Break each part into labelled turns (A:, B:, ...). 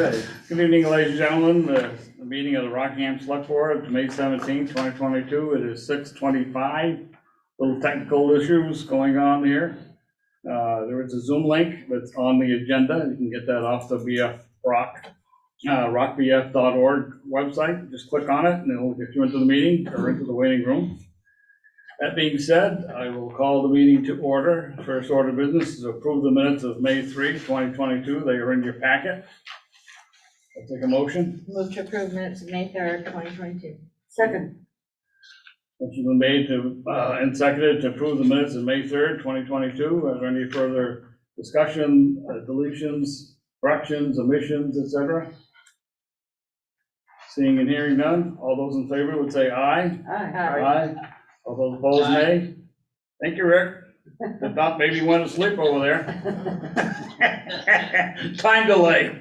A: ready.
B: Good evening, ladies and gentlemen. The meeting of the Rockingham Select Board, May 17, 2022. It is 6:25. Little technical issues going on here. There is a Zoom link that's on the agenda. You can get that off the rockbf.org website. Just click on it and it'll get you into the meeting or into the waiting room. That being said, I will call the meeting to order. First order of business is to approve the minutes of May 3, 2022. They are in your packet. I'll take a motion.
C: Move to approve minutes of May 3rd, 2022.
D: Second.
B: Motion's been made to, and seconded to approve the minutes of May 3rd, 2022. Are there any further discussion, deletions, corrections, omissions, etc.? Seeing and hearing none, all those in favor would say aye.
D: Aye.
B: All those opposed, nay. Thank you, Rick. If not, maybe you went to sleep over there. Time delay.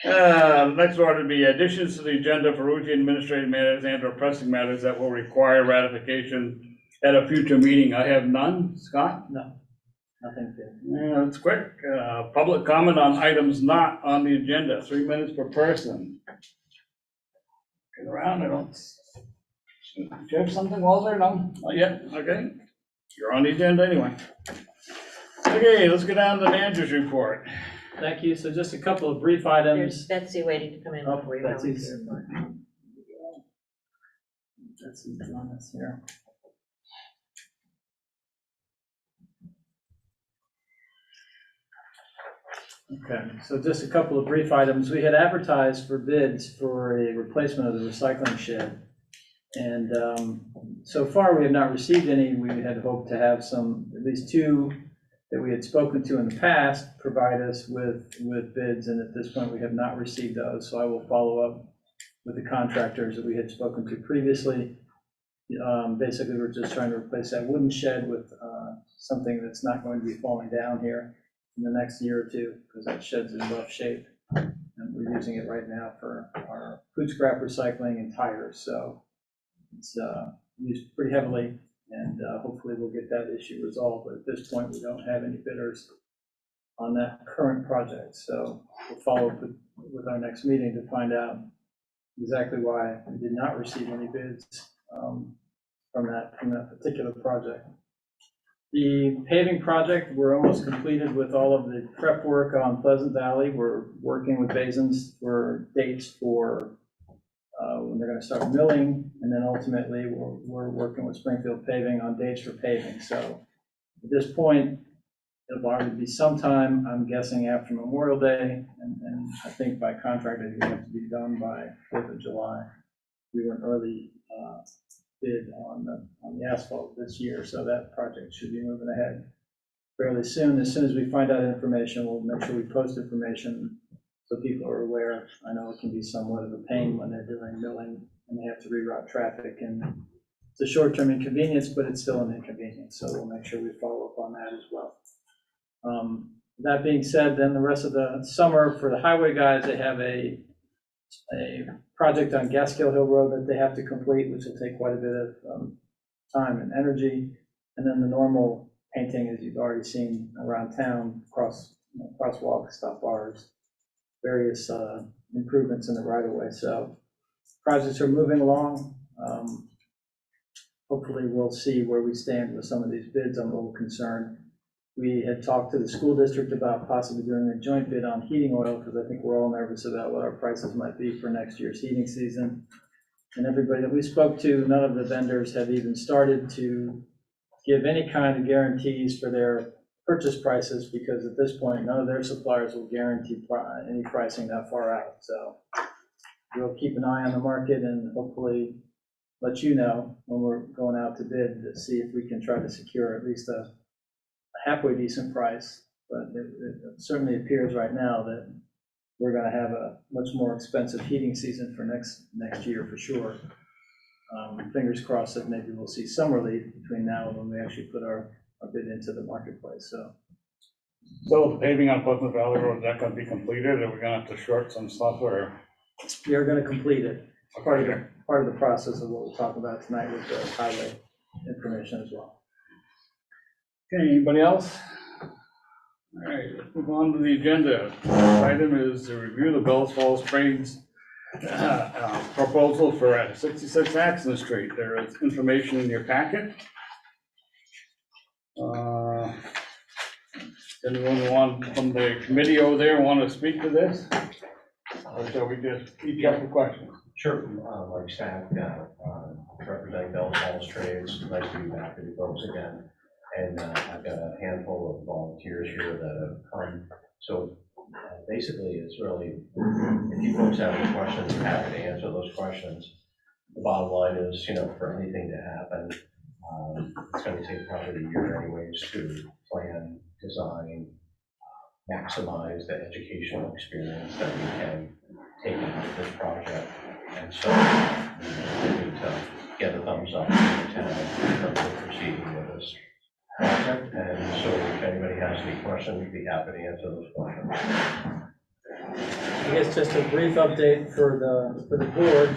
B: Next order would be additions to the agenda for routine administrative matters and or pressing matters that will require ratification at a future meeting. I have none. Scott?
A: No, nothing to.
B: Yeah, that's quick. Public comment on items not on the agenda, 3 minutes per person. Get around, I don't. Do you have something, Walter? No, not yet, okay. You're on the agenda anyway. Okay, let's go down to the manager's report.
A: Thank you. So just a couple of brief
C: There's
A: items.
C: Betsy waiting to come in
A: Oh,
C: before you go into
A: Betsy's-
C: your report.
A: That's on this here. Okay, so just a couple of brief items. We had advertised for bids for a replacement of the recycling shed. And so far, we have not received any. We had hoped to have some, at least two that we had spoken to in the past, provide us with bids, and at this point, we have not received those. So I will follow up with the contractors that we had spoken to previously. Basically, we're just trying to replace that wooden shed with something that's not going to be falling down here in the next year or two, because that shed's in rough shape. And we're using it right now for our food scrap recycling and tires. So it's used pretty heavily, and hopefully we'll get that issue resolved. But at this point, we don't have any bidders on that current project. So we'll follow up with our next meeting to find out exactly why we did not receive any bids from that particular project. The paving project, we're almost completed with all of the prep work on Pleasant Valley. We're working with Basins for dates for when they're going to start milling, and then ultimately we're working with Springfield Paving on dates for paving. So at this point, it'll already be sometime, I'm guessing, after Memorial Day, and I think by contract it would have to be done by 4th of July. We were an early bid on the asphalt this year, so that project should be moving ahead fairly soon. As soon as we find out information, we'll make sure we post information so people are aware. I know it can be somewhat of a pain when they're doing milling and they have to reroute traffic, and it's a short-term inconvenience, but it's still an inconvenience, so we'll make sure we follow up on that as well. That being said, then the rest of the summer for the highway guys, they have a project on Gaskill Hill Road that they have to complete, which will take quite a bit of time and energy. And then the normal painting, as you've already seen around town, crosswalks, stop bars, various improvements in the right of way. So projects are moving along. Hopefully we'll see where we stand with some of these bids. I'm a little concerned. We had talked to the school district about possibly doing a joint bid on heating oil, because I think we're all nervous about what our prices might be for next year's heating season. And everybody that we spoke to, none of the vendors have even started to give any kind of guarantees for their purchase prices, because at this point, none of their suppliers will guarantee any pricing that far out. So we'll keep an eye on the market and hopefully let you know when we're going out to bid to see if we can try to secure at least a halfway decent price. But it certainly appears right now that we're going to have a much more expensive heating season for next year for sure. Fingers crossed that maybe we'll see some relief between now and when we actually put our bid into the marketplace. So
B: So the paving on Pleasant Valley Road, is that going to be completed? Are we going to have to short some stuff, or?
A: we are going to complete it. Part of the process of what we'll talk about tonight with the highway information as well.
B: Okay, anybody else? All right, let's move on to the agenda. This item is to review the Bells Falls Trades proposal for 66 Axon Street. There is information in your packet. Anyone from the committee over there want to speak to this? Or shall we just each up the questions?
D: Sure, like staff, representing Bell Falls Trades, nice to be back with you folks again. And I've got a handful of volunteers here that have come. So basically, it's really, if you folks have any questions, I'm happy to answer those questions. The bottom line is, for anything to happen, it's going to take probably a year anyways to plan, design, maximize the educational experience that we can take out of this project. And so we need to get a thumbs up from the town in terms of proceeding with this project. And so if anybody has any questions, we'd be happy to answer those questions.
A: I guess just a brief update for the board.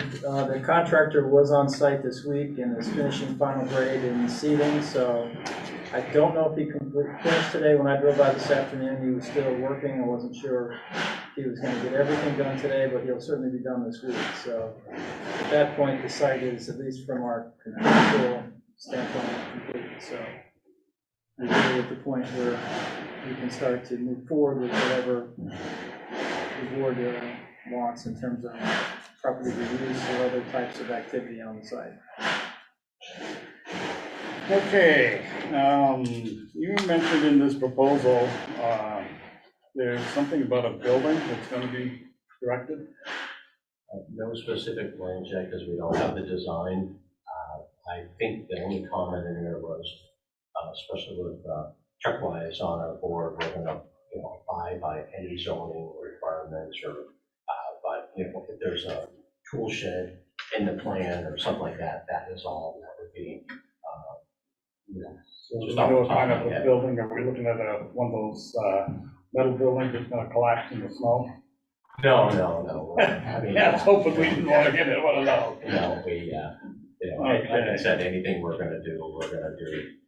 A: The contractor was on site this week and is finishing final grade in seeding, so I don't know if he finished today. When I drove by this afternoon, he was still working. I wasn't sure if he was going to get everything done today, but he'll certainly be done this week. So at that point, the site is, at least from our contractual standpoint, complete. So we're really at the point where we can start to move forward with whatever the board wants in terms of property reviews or other types of activity on the site.
B: Okay, you mentioned in this proposal, there's something about a building that's going to be erected.
D: No specific plans yet because we don't have the design. I think the only comment in there was, especially with Chuck Wise on our board, we're going to abide by any zoning requirements or but if there's a tool shed in the plan or something like that, that is all that would be.
B: So we
D: Just
B: know what
D: off the top
B: kind
D: of
B: of
D: my
B: a
D: head.
B: building, are we looking at one of those metal buildings that's going to collapse in the snow?
D: No. I mean,
B: Yeah, I was hoping we didn't want to get in one of those.
D: No, we, like I said, anything we're gonna do,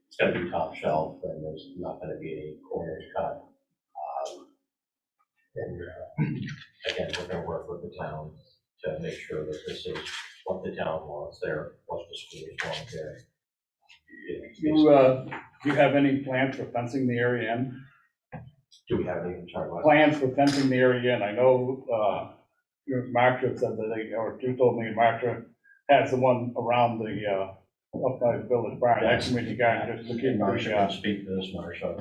D: it's gonna be top shelf, and there's not gonna be any corners cut. And again, we're gonna work with the town to make sure that this is what the town wants there, what the schools want there.
B: Do you have any plans for fencing the area in?
D: Do we have any, sorry, what?
B: Plans for fencing the area in? I know, Marcia said that or you told me Marcia has the one around the, up by the village barn, that community garden, just to keep
D: Marcia
B: the,
D: can speak to this, Marcia.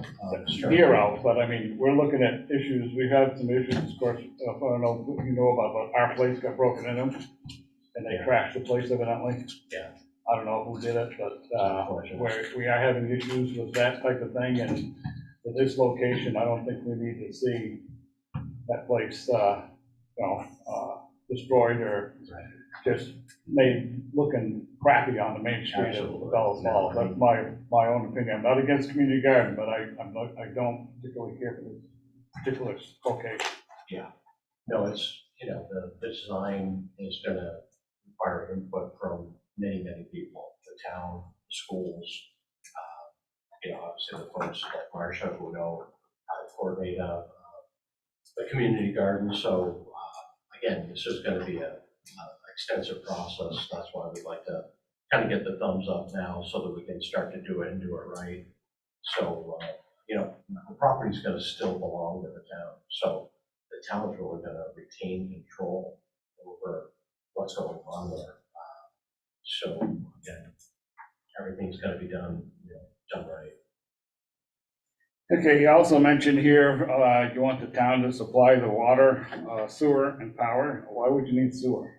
B: deer out, but I mean, we're looking at issues, we've had some issues, of course, I don't know what you know about, but our place got broken into, and they crashed the place evidently.
D: Yeah.
B: I don't know who did it, but, we are having issues with that type of thing, and for this location, I don't think we need to see that place, destroyed or just made looking crappy on the main street of Bells Falls. That's my own opinion. I'm not against community garden, but I don't particularly care for this particular location.
D: Yeah, no, it's, the design is gonna require input from many people, the town, the schools, obviously the folks like Marcia who know how to coordinate the community garden. So again, this is gonna be a extensive process. That's why we'd like to kind of get the thumbs up now so that we can start to do it and do it right. So, the property's gonna still belong to the town. So the town's really gonna retain control over what's going on there. So again, everything's gonna be done right.
B: Okay, you also mentioned here, you want the town to supply the water, sewer, and power. Why would you need sewer?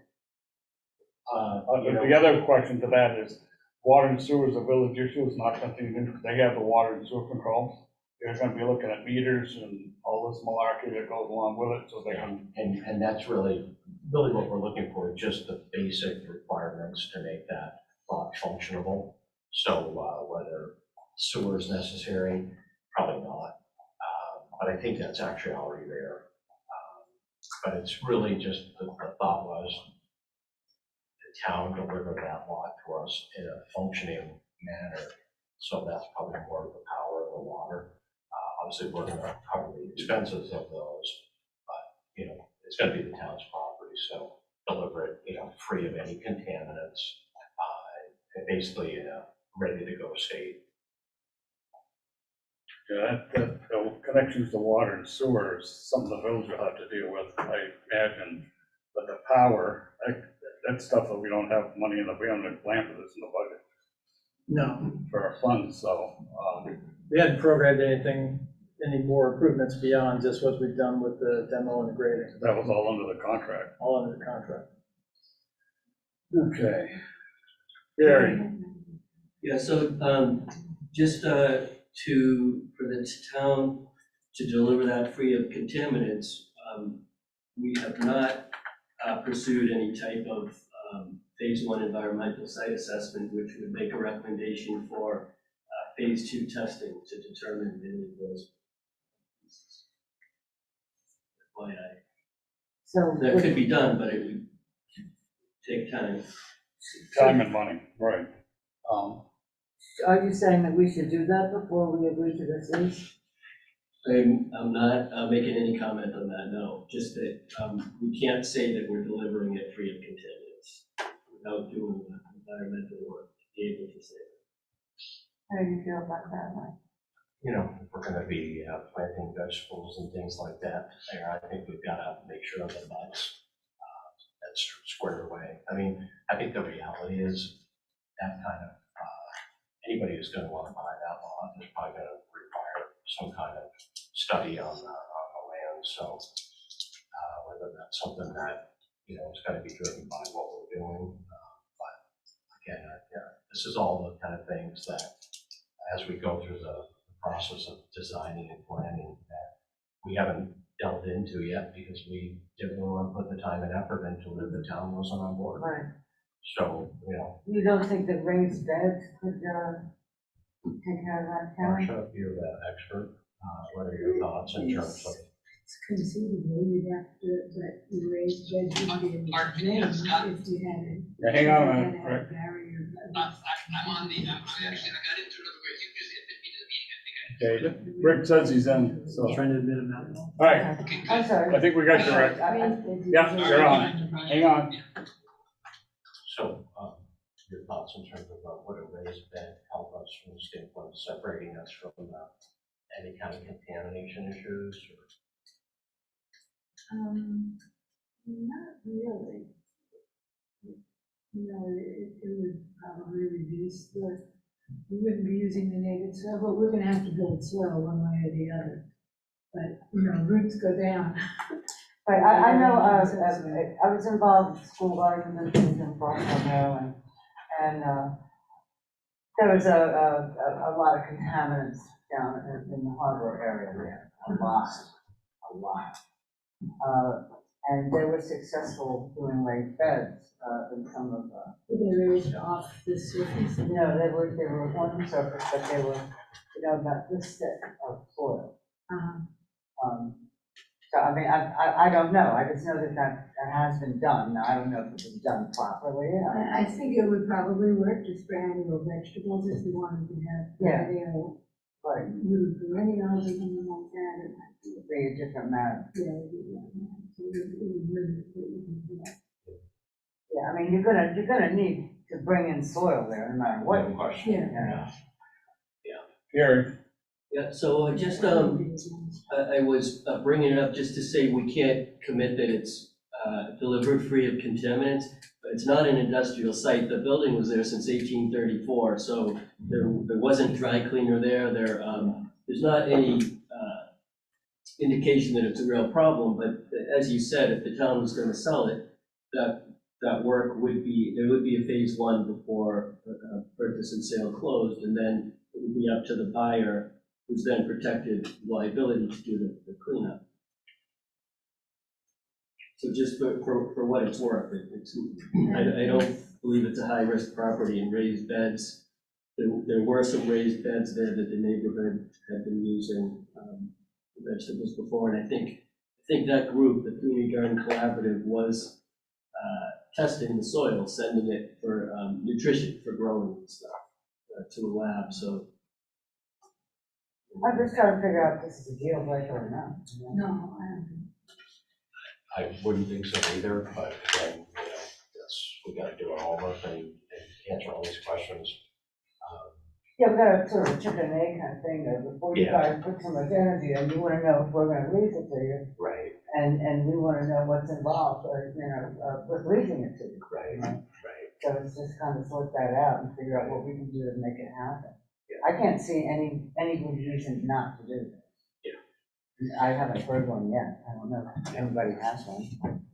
B: The other question to that is, water and sewer is a village issue, it's not something, they have the water and sewer control. They're gonna be looking at meters and all this malarkey that goes along with it, so they can.
D: And that's really what we're looking for, just the basic requirements to make that lot functionable. So whether sewer is necessary, probably not. But I think that's actually already there. But it's really just, the thought was, the town delivered that lot to us in a functioning manner. So that's probably more of the power of the water. obviously we're gonna cover the expenses of those, but, it's gonna be the town's property, so deliver it, free of any contaminants, and basically in a ready-to-go state.
B: Yeah, the connections to water and sewer is something the village will have to deal with, I imagine. But the power, that's stuff that we don't have money in we haven't planned for this in the budget
A: No,
B: for our funds, so,
A: we hadn't programmed any more improvements beyond just what we've done with the demo and the grading,
B: that was all under the contract.
A: all under the contract.
B: Okay. Gary,
E: Yeah, so just for the town to deliver that free of contaminants, we have not pursued any type of phase 1 environmental site assessment, which would make a recommendation for phase 2 testing to determine any of those pieces.
F: So,
E: That could be done, but it would take time.
B: time and money, right.
F: are you saying that we should do that before we agree to this lease?
E: I'm not making any comment on that, no, just that we can't say that we're delivering it free of contaminants without doing the environmental work to be able to say that.
F: How do you feel about that, Mike?
D: If we're gonna be planting vegetables and things like that, I think we've gotta make sure that that's squared away. I mean, I think the reality is that kind of, anybody who's gonna wanna buy that lot is probably gonna require some kind of study on the land, so, whether that's something that, is gonna be driven by what we're doing, but again, this is all the kind of things that, as we go through the process of designing and planning, that we haven't delved into yet because we didn't want to put the time and effort into it if the town wasn't on board.
F: Right.
D: So,
F: You don't think that raised beds could take care of that, Karen?
D: Marsha, you're the expert. What are your thoughts in terms of?
G: It's conceivable, you'd have to, but the raised bed would be able to drain if you had a.
B: Yeah, hang on a
G: if you
B: minute,
G: had
B: Rick.
G: barrier.
H: I'm on the, I actually, I got into it otherwise, you just admit me to the meeting, I think
B: Okay, Rick says he's in, so, all
A: Trying to admit them now.
B: right,
F: I'm sorry.
B: I think we got you, Rick. Yeah, you're on. Hang on.
D: So, your thoughts in terms of what a raised bed help us from the standpoint of separating us from any kind of contamination issues?
G: Not really. No, it would probably reduce we wouldn't be using the native soil, but we're gonna have to build soil one way or the other. But, roots go down.
F: Right, I know, I was involved in school gardens and things in Rockingham, Maryland, and there was a lot of contaminants down in the harbor area there, a lot. And they were successful doing raised beds in some of the.
G: They raised off the surface.
F: No, they were on the surface, but they were, about this thick of soil. So, I mean, I don't know, I just know that has been done, now, I don't know if it was done properly.
G: I think it would probably work just for annual vegetables if you wanted to have.
F: Yeah.
G: But root perennials or something like that, it might be.
F: Be a different matter.
G: Yeah, it would limit what you can do.
F: Yeah, I mean, you're gonna need to bring in soil there, no matter what.
D: No question.
G: Yeah.
B: Gary,
E: Yeah, so I just, I was bringing it up just to say we can't commit that it's delivered free of contaminants, but it's not an industrial site. The building was there since 1834, so there wasn't dry cleaner there. There's not any indication that it's a real problem, but as you said, if the town was going to sell it, that work would be, there would be a phase 1 before purchase and sale closed, and then it would be up to the buyer, who's then protected liability to do the cleanup. So just for what it's worth, I don't believe it's a high-risk property and raised beds. There were some raised beds there that the neighborhood had been using vegetables before, and I think that group, the Community Garden Collaborative, was testing the soil, sending it for nutrition for growing and stuff to a lab, so
F: I'm just trying to figure out if this is a deal breaker or not. You know?
G: No, I don't.
D: I wouldn't think so either, but again, we gotta do it all of it and answer all these questions.
F: Yeah, we got a sort of a chicken and egg kind of thing, though, before you
D: Yeah.
F: guys put so much energy, and you wanna know if we're gonna lease it to you,
D: Right,
F: and we wanna know what's involved, with leasing it to you.
D: right, right.
F: So it's just kind of sort that out and figure out what we can do to make it happen.
D: Yeah.
F: I can't see any good reason not to do this.
D: Yeah.
F: I haven't heard one yet, I don't know if anybody has one.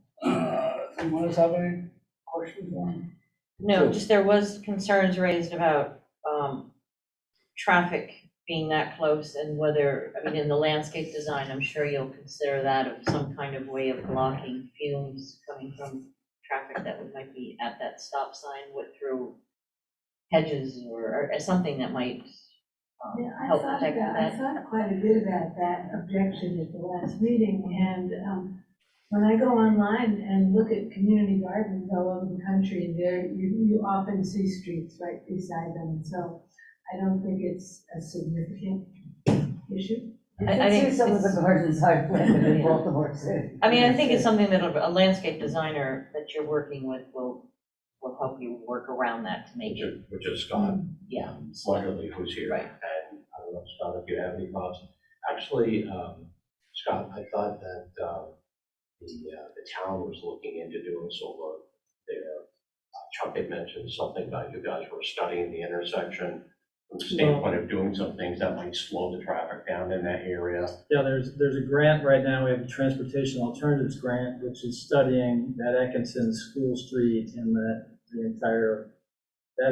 B: Anyone else have any questions on?
C: No, just there was concerns raised about, traffic being that close and whether, I mean, in the landscape design, I'm sure you'll consider that of some kind of way of blocking fumes coming from traffic that might be at that stop sign with through hedges or something that might
G: Yeah, I
C: help
G: thought
C: protect
G: about, I
C: that.
G: thought quite a bit about that objection at the last meeting, and, when I go online and look at community gardens all over the country, there, you often see streets right beside them, so I don't think it's a significant issue.
F: You
C: I
F: can
C: think
F: see some of the
C: it's-
F: gardens I've planted in
C: Yeah.
F: Baltimore City.
C: I mean, I think it's something that a landscape designer that you're working with will help you work around that to make it,
D: Which is Scott.
C: yeah.
D: Wonderly, who's here.
C: Right.
D: And I don't know, Scott, if you have any thoughts. Actually, Scott, I thought that the town was looking into doing solar there. Chuck had mentioned something about you guys were studying the intersection from the standpoint of doing some things that might slow the traffic down in that area.
A: Yeah, there's a grant right now, we have a Transportation Alternatives Grant, which is studying that Atkinson School Street and that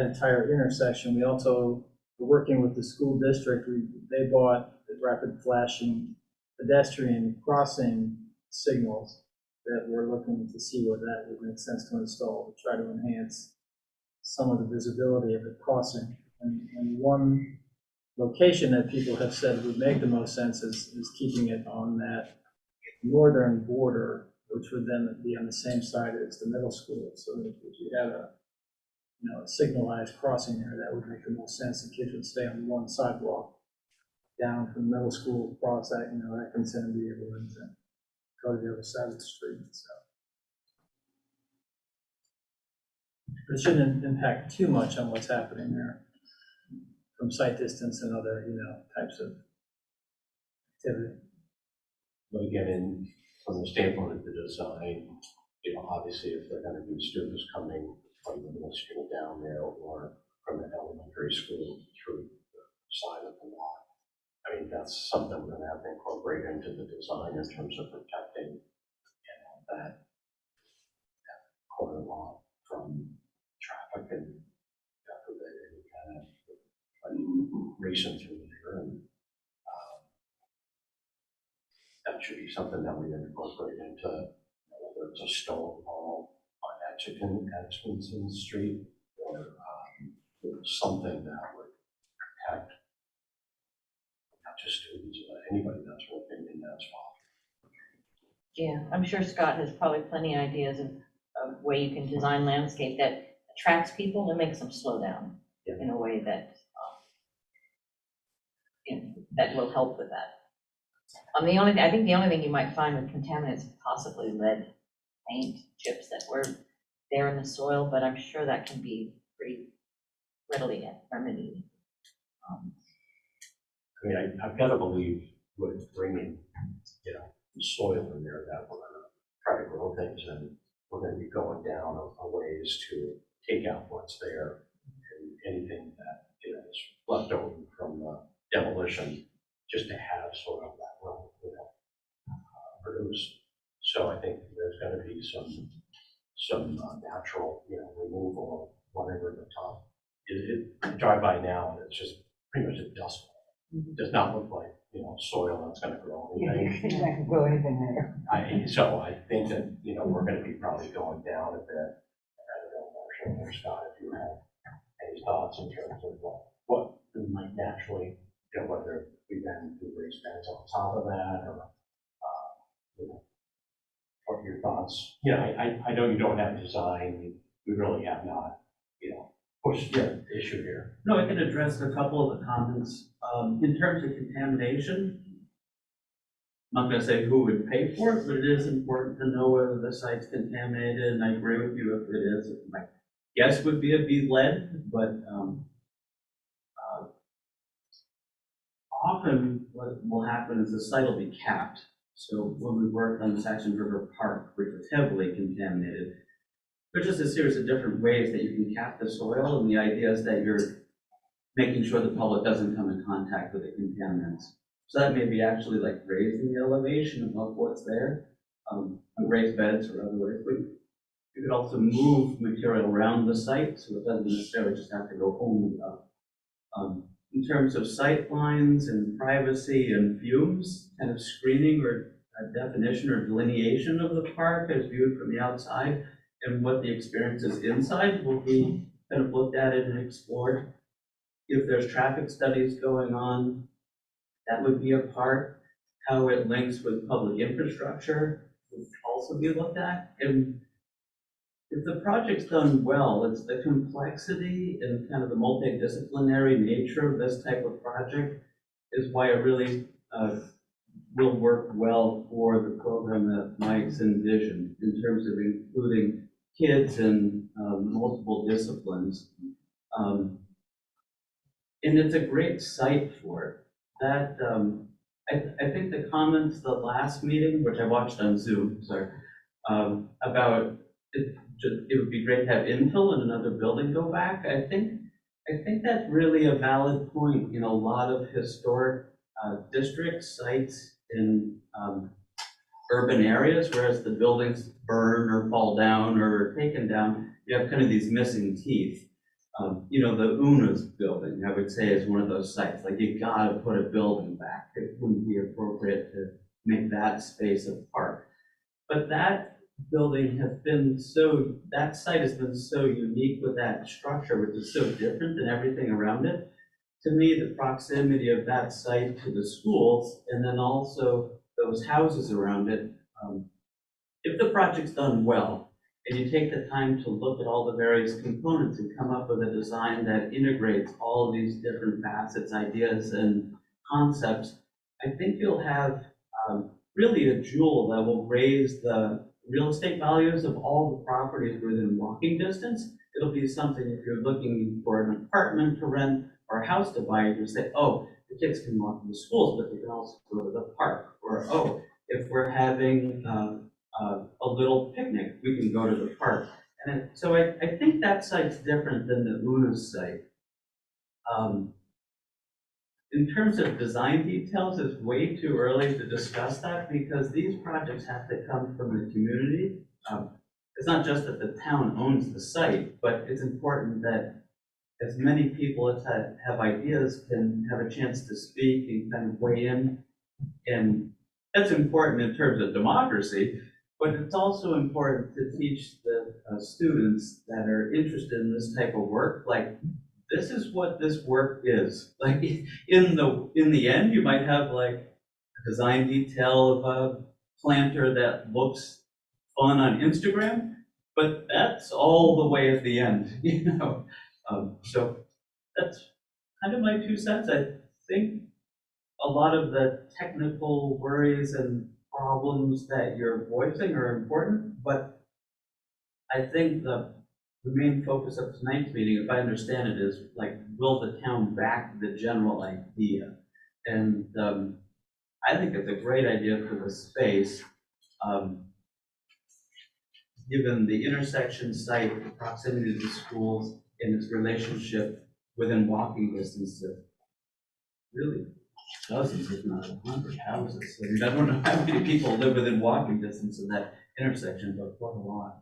A: entire intersection. We also, we're working with the school district, they bought the rapid flashing pedestrian crossing signals that we're looking to see what that would make sense to install, to try to enhance some of the visibility of the crossing. And one location that people have said would make the most sense is keeping it on that northern border, which would then be on the same side as the middle school. So that if you had a signalized crossing there, that would make the most sense. The kids would stay on one sidewalk down from middle school, cross that, Atkinson, and be able to go to the other side of the street, so. But it shouldn't impact too much on what's happening there from sight distance and other, types of activity.
D: But again, from the standpoint of the design, obviously if they're gonna be students coming from the middle school down there or from the elementary school through the side of the lot, I mean, that's something we're gonna have to incorporate into the design in terms of protecting, that corner lot from traffic and any kind of racing through there. And that should be something that we incorporate into, whether it's a stone wall on Atkinson Street or something that would protect not just students, but anybody that's working in that spot.
C: Yeah, I'm sure Scott has probably plenty of ideas of way you can design landscape that attracts people and makes them slow down in a way that, that will help with that. I think the only thing you might find with contaminants is possibly lead paint chips that were there in the soil, but I'm sure that can be pretty readily remedied.
D: I mean, I've got to believe with bringing, soil in there that we're going to try to grow things and we're going to be going down a ways to take out what's there and anything that, is left over from the demolition, just to have sort of that will, produce. So I think there's going to be some natural, removal of whatever the top. I drive by now and it's just pretty much a dust. It does not look like, soil that's going to grow anything.
F: You can't grow anything there.
D: So I think that, we're going to be probably going down a bit. I don't know, Marshall or Scott, if you have any thoughts in terms of what we might naturally, whether we then do raised beds on top of that or, what are your thoughts? I know you don't have design, we really have not, issue here.
I: No, I can address a couple of the comments. In terms of contamination, I'm not gonna say who would pay for it, but it is important to know whether the site's contaminated, and I agree with you if it is. My guess would be it'd be lead, but often what will happen is the site will be capped. So when we worked on Saxon River Park, which was heavily contaminated, there's just a series of different ways that you can cap the soil, and the idea is that you're making sure the public doesn't come in contact with the contaminants. So that may be actually like raising the elevation above what's there, raised beds or other ways. But you could also move material around the site, so it doesn't necessarily just have to go only up. In terms of sight lines and privacy and fumes, kind of screening or definition or delineation of the park as viewed from the outside, and what the experience is inside will be kind of looked at and explored. If there's traffic studies going on, that would be a part. How it links with public infrastructure would also be looked at. And if the project's done well, it's the complexity and kind of the multidisciplinary nature of this type of project is why it really will work well for the program that Mike's envisioned in terms of including kids in multiple disciplines. And it's a great site for it. That, I think the comments the last meeting, which I watched on Zoom, sorry, about it would be great to have infill and another building go back. I think that's really a valid point in a lot of historic district sites in urban areas, whereas the buildings burn or fall down or are taken down, you have kind of these missing teeth. You know, the UNA's building, I would say, is one of those sites. Like, you gotta put a building back. It wouldn't be appropriate to make that space a park. But that building has been so, that site has been so unique with that structure, which is so different than everything around it. To me, the proximity of that site to the schools, and then also those houses around it, if the project's done well, and you take the time to look at all the various components and come up with a design that integrates all of these different facets, ideas, and concepts, I think you'll have really a jewel that will raise the real estate values of all the properties within walking distance. It'll be something, if you're looking for an apartment to rent or a house to buy, you can say, oh, the kids can walk to the schools, but they can also go to the park. Or, oh, if we're having a little picnic, we can go to the park. And so I think that site's different than the UNA's site. In terms of design details, it's way too early to discuss that because these projects have to come from the community. It's not just that the town owns the site, but it's important that as many people as have ideas can have a chance to speak and kind of weigh in. And that's important in terms of democracy, but it's also important to teach the students that are interested in this type of work, like, this is what this work is. Like, in the end, you might have like a design detail of a planter that looks fun on Instagram, but that's all the way at the end, you know? So that's kind of my 2 cents. I think a lot of the technical worries and problems that you're voicing are important, but I think the main focus of tonight's meeting, if I understand it, is like, will the town back the general idea? And I think it's a great idea for the space, given the intersection site, the proximity to the schools, and its relationship within walking distance of really dozens, if not 100 houses. I mean, I don't know how many people live within walking distance of that intersection, but quite a lot.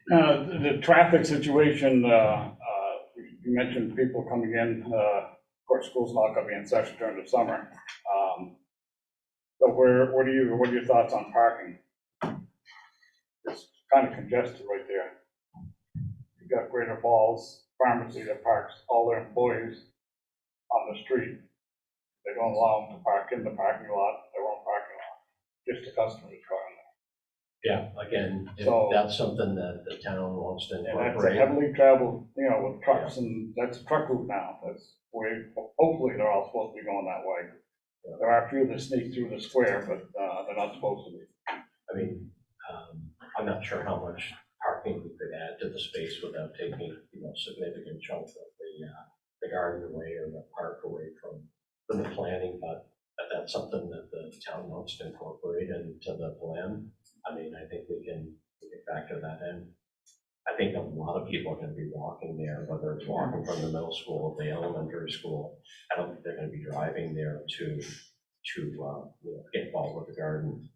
B: The traffic situation, you mentioned people coming in, of course, school's not gonna be in session during the summer. So what are your thoughts on parking? It's kind of congested right there. You've got Greater Falls Pharmacy that parks all their employees on the street. They don't allow them to park in the parking lot, their own parking lot, just the customers going there.
D: Yeah, again, if
B: So-
D: that's something that the town wants to
B: And that's a
D: incorporate.
B: heavily traveled, you know, with trucks, and that's a truck route now, that's where, hopefully they're all supposed to be going that way. There are a few that sneak through the square, but, they're not supposed to be.
D: I mean, I'm not sure how much parking we could add to the space without taking, significant chunk of the garden away or the park away from the planning, but that's something that the town wants to incorporate into the plan. I mean, I think we can factor that in. I think a lot of people are gonna be walking there, whether it's walking from the middle school or the elementary school. I don't think they're gonna be driving there to get involved with the garden.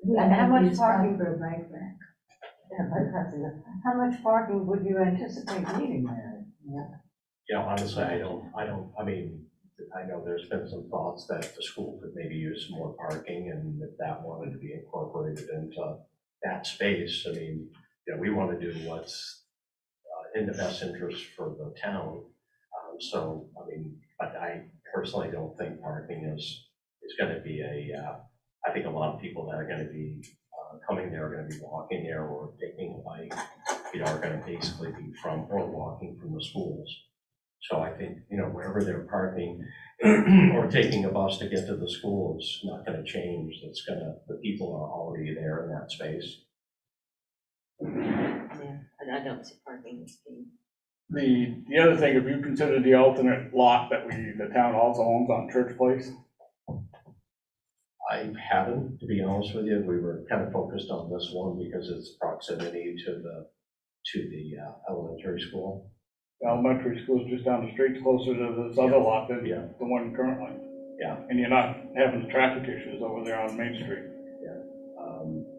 F: And how much
G: Use park
F: parking,
G: for a bike rack.
F: yeah, how much parking would you anticipate needing there? Yeah.
D: Honestly, I mean, I know there's been some thoughts that the school could maybe use some more parking, and if that wanted to be incorporated into that space, I mean, we want to do what's in the best interest for the town. So, I mean, but I personally don't think parking is gonna be I think a lot of people that are gonna be coming there are gonna be walking there or taking a bike, are gonna basically be from or walking from the schools. So I think, wherever they're parking or taking a bus to get to the school is not gonna change. The people are already there in that space.
C: Yeah, and I don't see parking as being.
B: The other thing, if you consider the alternate lot that the town also owns on Church Place,
D: I haven't, to be honest with you. We were kind of focused on this one because it's proximity to the elementary school.
B: the elementary school is just down the street, closer to this other lot than
D: Yeah.
B: the one currently.
D: Yeah.
B: And you're not having the traffic issues over there on Main Street.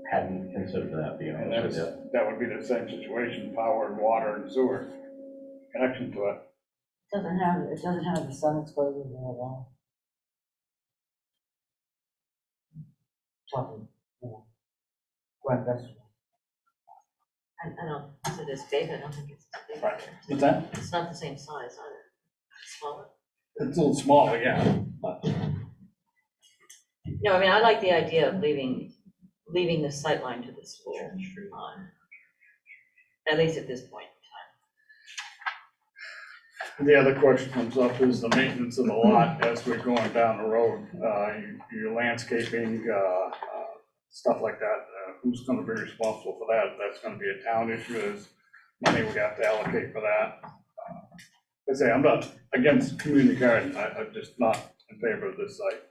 D: Hadn't considered that, being
B: And
D: honest with you.
B: that would be the same situation, power and water and sewer connection to it.
F: It doesn't have the sun exposure there at all. Talking, Grand Festival.
C: I don't, is it as big? I don't think it's as big.
B: Right. What's that?
C: It's not the same size either. It's smaller.
B: It's a little smaller, yeah, but
C: No, I mean, I like the idea of leaving the sightline to the school, at least at this point in
B: the other question comes up is the maintenance of the lot as we're going down the road. Your landscaping, stuff like that, who's gonna be responsible for that? That's gonna be a town issue, there's money we have to allocate for that. I say, I'm not against community garden, I'm just not in favor of this site.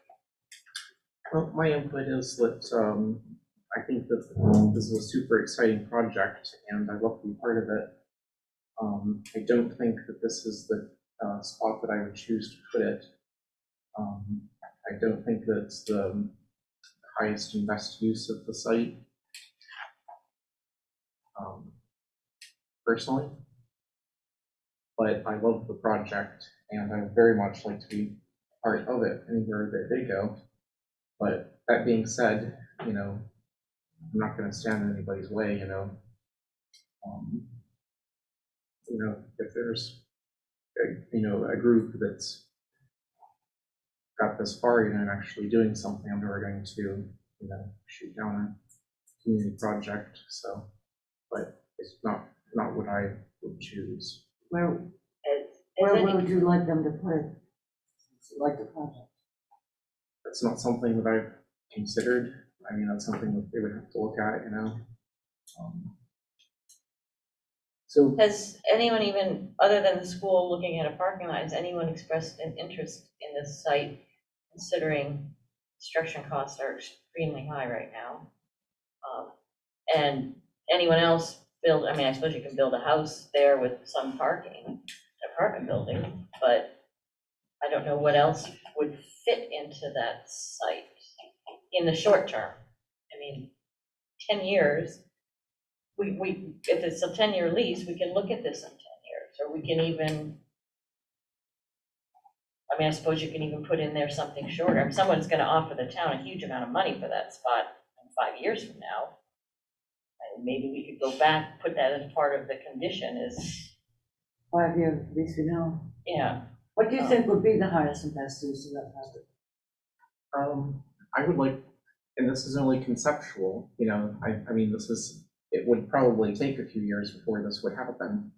J: Well, my input is that I think that this is a super exciting project and I'd love to be part of it. I don't think that this is the spot that I would choose to put it. I don't think that it's the highest and best use of the site. Personally. But I love the project and I would very much like to be part of it anywhere that they go. But that being said, I'm not going to stand in anybody's way, if there's, a group that's got this far, and actually doing something, I'm never going to, shoot down a community project, so, but it's not what I would choose.
F: Where
C: time.
F: would you like them to put it? Like the project?
J: That's not something that I've considered. I mean, that's something that they would have to look at, So
C: Has anyone even, other than the school looking at a parking lot, has anyone expressed an interest in this site, considering construction costs are extremely high right now? And anyone else I suppose you can build a house there with some parking, apartment building, but I don't know what else would fit into that site in the short term. I mean, 10 years, if it's a 10-year lease, we can look at this in 10 years, or we can even, I suppose you can even put in there something shorter. If someone's gonna offer the town a huge amount of money for that spot 5 years from now, and maybe we could go back, put that as part of the condition is,
F: 5 years, at least we know.
C: yeah.
F: What do you think would be the highest and best use of that project?
J: I would like and this is only conceptual, you know, I mean, it would probably take a few years before this would happen.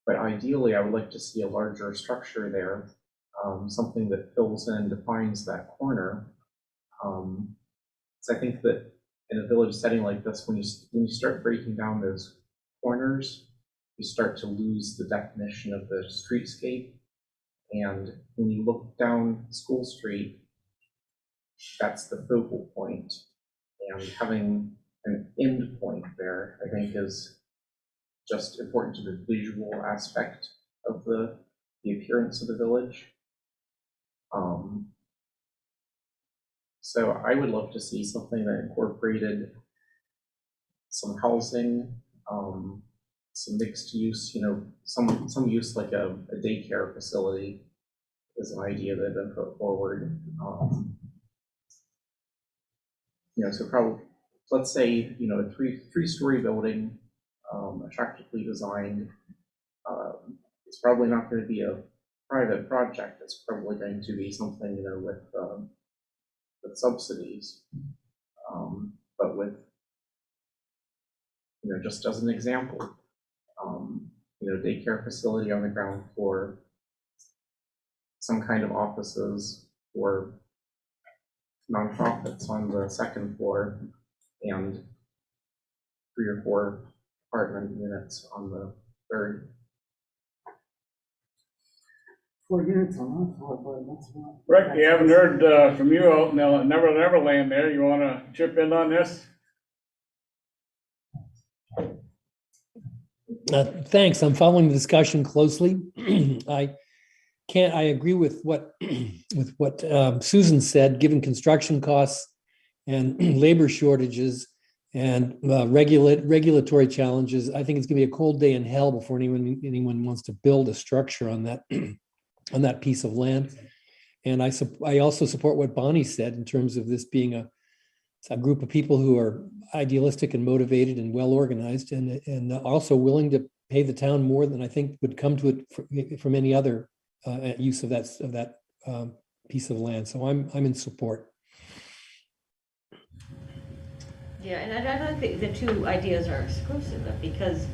J: But ideally, I would like to see a larger structure there, something that fills in and defines that corner. So I think that in a village setting like this, when you start breaking down those corners, you start to lose the definition of the streetscape. And when you look down School Street, that's the focal point. And having an end point there, I think, is just important to the visual aspect of the appearance of the village. So I would love to see something that incorporated some housing, some mixed use, you know, some use like a daycare facility is an idea that had been put forward. You know, so probably, let's say, you know, a three-story building, attractively designed. It's probably not going to be a private project. It's probably going to be something, you know, with subsidies, but with, you know, just as an example, you know, daycare facility on the ground floor, some kind of offices or nonprofits on the second floor, and 3 or 4 apartment units on the third.
F: 4 units on one floor, boy, that's not.
B: Rick, you haven't heard from you out in the Neverland there. You want to chip in on this?
K: Thanks. I'm following the discussion closely. I agree with what Susan said, given construction costs and labor shortages and regulatory challenges. I think it's gonna be a cold day in hell before anyone wants to build a structure on that on that piece of land. And I also support what Bonnie said in terms of this being a group of people who are idealistic and motivated and well organized, and also willing to pay the town more than I think would come to it from any other use of that piece of land. So I'm in support.
C: Yeah, and I don't think the two ideas are exclusive, because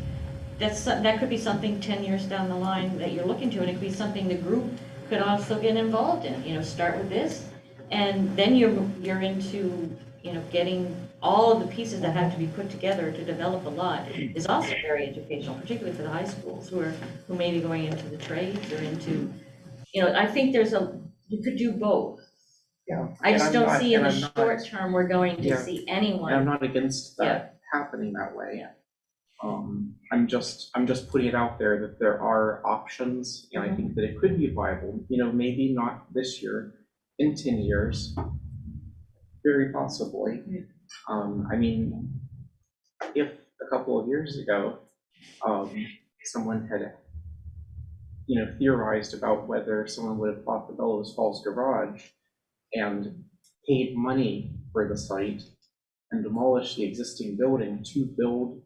C: that could be something 10 years down the line that you're looking to, and it could be something the group could also get involved in. You know, start with this, and then you're into, you know, getting all of the pieces that have to be put together to develop a lot is also very educational, particularly for the high schools who may be going into the trades or into, you know, I think you could do both.
J: Yeah.
C: I just don't see in the
J: I'm
C: short
J: not-
C: term we're going to
J: Yeah.
C: see anyone.
J: And I'm not against that happening that way.
C: Yeah.
J: I'm just putting it out there that there are options, and I think that it could be viable. You know, maybe not this year, in 10 years, very possibly. I mean, if a couple of years ago, someone had, you know, theorized about whether someone would have bought the Bellows Falls garage and paid money for the site and demolished the existing building to build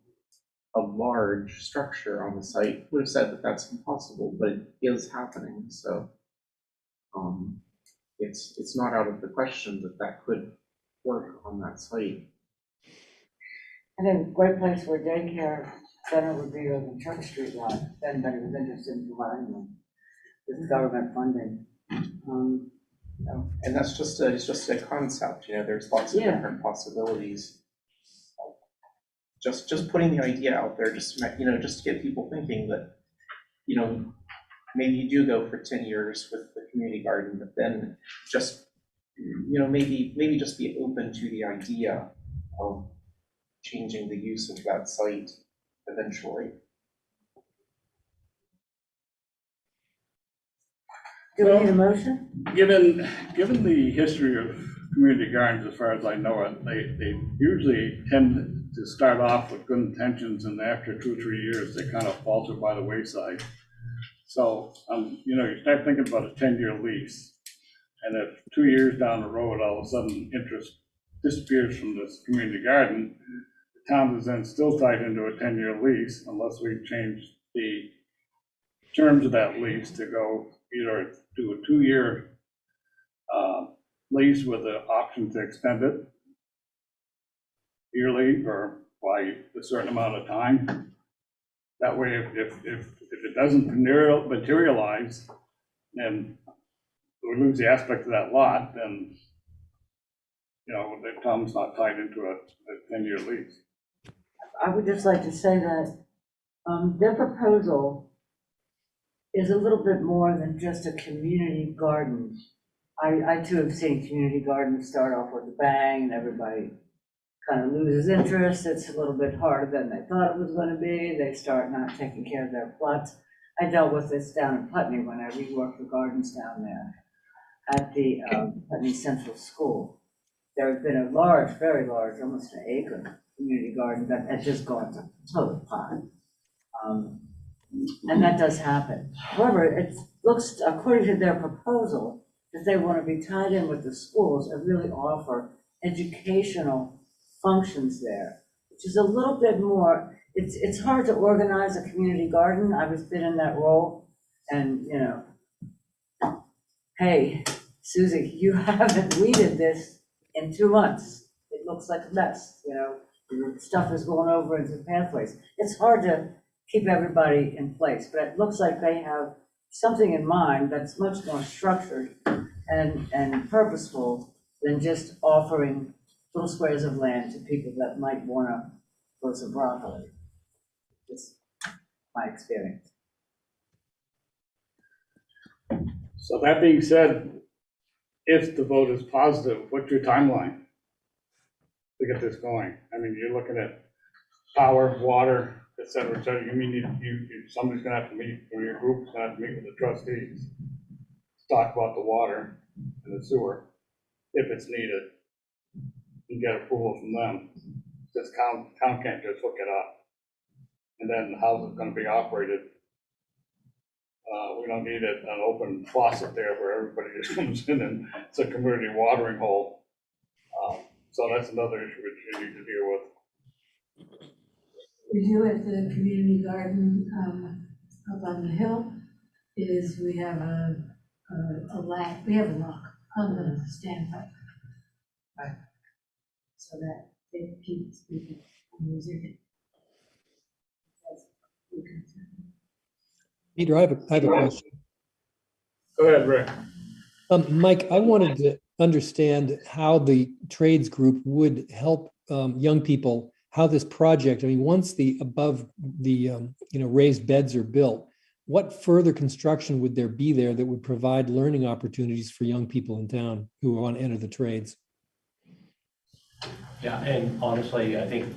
J: a large structure on the site, would have said that that's impossible, but it is happening. So it's not out of the question that could work on that site.
F: And then a great place for a daycare center would be on the Church Street lot, if anybody was interested in providing them with government funding.
J: And that's it's just a concept, you know, there's lots of different possibilities. Just putting the idea out there, just to get people thinking that, you know, maybe you do go for 10 years with the community garden, but then just, you know, maybe just be open to the idea of changing the use of that site eventually.
F: Do we need a motion?
B: Given the history of community gardens, as far as I know it, they usually tend to start off with good intentions, and after 2 or 3 years, they kind of falter by the wayside. So, you know, you start thinking about a 10-year lease, and if 2 years down the road, all of a sudden interest disappears from this community garden, the town is then still tied into a 10-year lease unless we change the terms of that lease to go either do a 2-year lease with the option to extend it, yearly or by a certain amount of time. That way, if it doesn't materialize, and we lose the aspect of that lot, then, you know, the town's not tied into a 10-year lease.
F: I would just like to say that their proposal is a little bit more than just a community garden. I too have seen community gardens start off with a bang and everybody kind of loses interest. It's a little bit harder than they thought it was going to be. They start not taking care of their plots. I dealt with this down in Putney when I reworked the gardens down there at the Putney Central School. There had been a large, very large, almost an acre community garden that had just gone to total pot. And that does happen. However, it looks, according to their proposal, that they want to be tied in with the schools and really offer educational functions there, which is a little bit more, it's hard to organize a community garden. I was been in that role, and, you know, hey, Susie, you haven't weeded this in 2 months. It looks like a mess, you know, your stuff is going over into pathways. It's hard to keep everybody in place, but it looks like they have something in mind that's much more structured and purposeful than just offering little squares of land to people that might want to grow some broccoli. It's my experience.
B: So that being said, if the vote is positive, what's your timeline to get this going? I mean, you're looking at power, water, et cetera, et cetera. You mean somebody's gonna have to meet, or your group's gonna have to meet with the trustees, talk about the water and the sewer, if it's needed, and get approval from them. This town can't just hook it up. And then how's it gonna be operated? We don't need an open faucet there where everybody just comes in and it's a community watering hole. So that's another issue which you need to deal with.
G: We do at the community garden up on the hill is we have a lock on the standpipe. Right. So that it keeps people from using it.
K: Peter, I have a question.
B: Go ahead, Rick.
K: Mike, I wanted to understand how the trades group would help young people, how this project, I mean, once the above the raised beds are built, what further construction would there be there that would provide learning opportunities for young people in town who want to enter the trades?
D: Yeah, and honestly, I think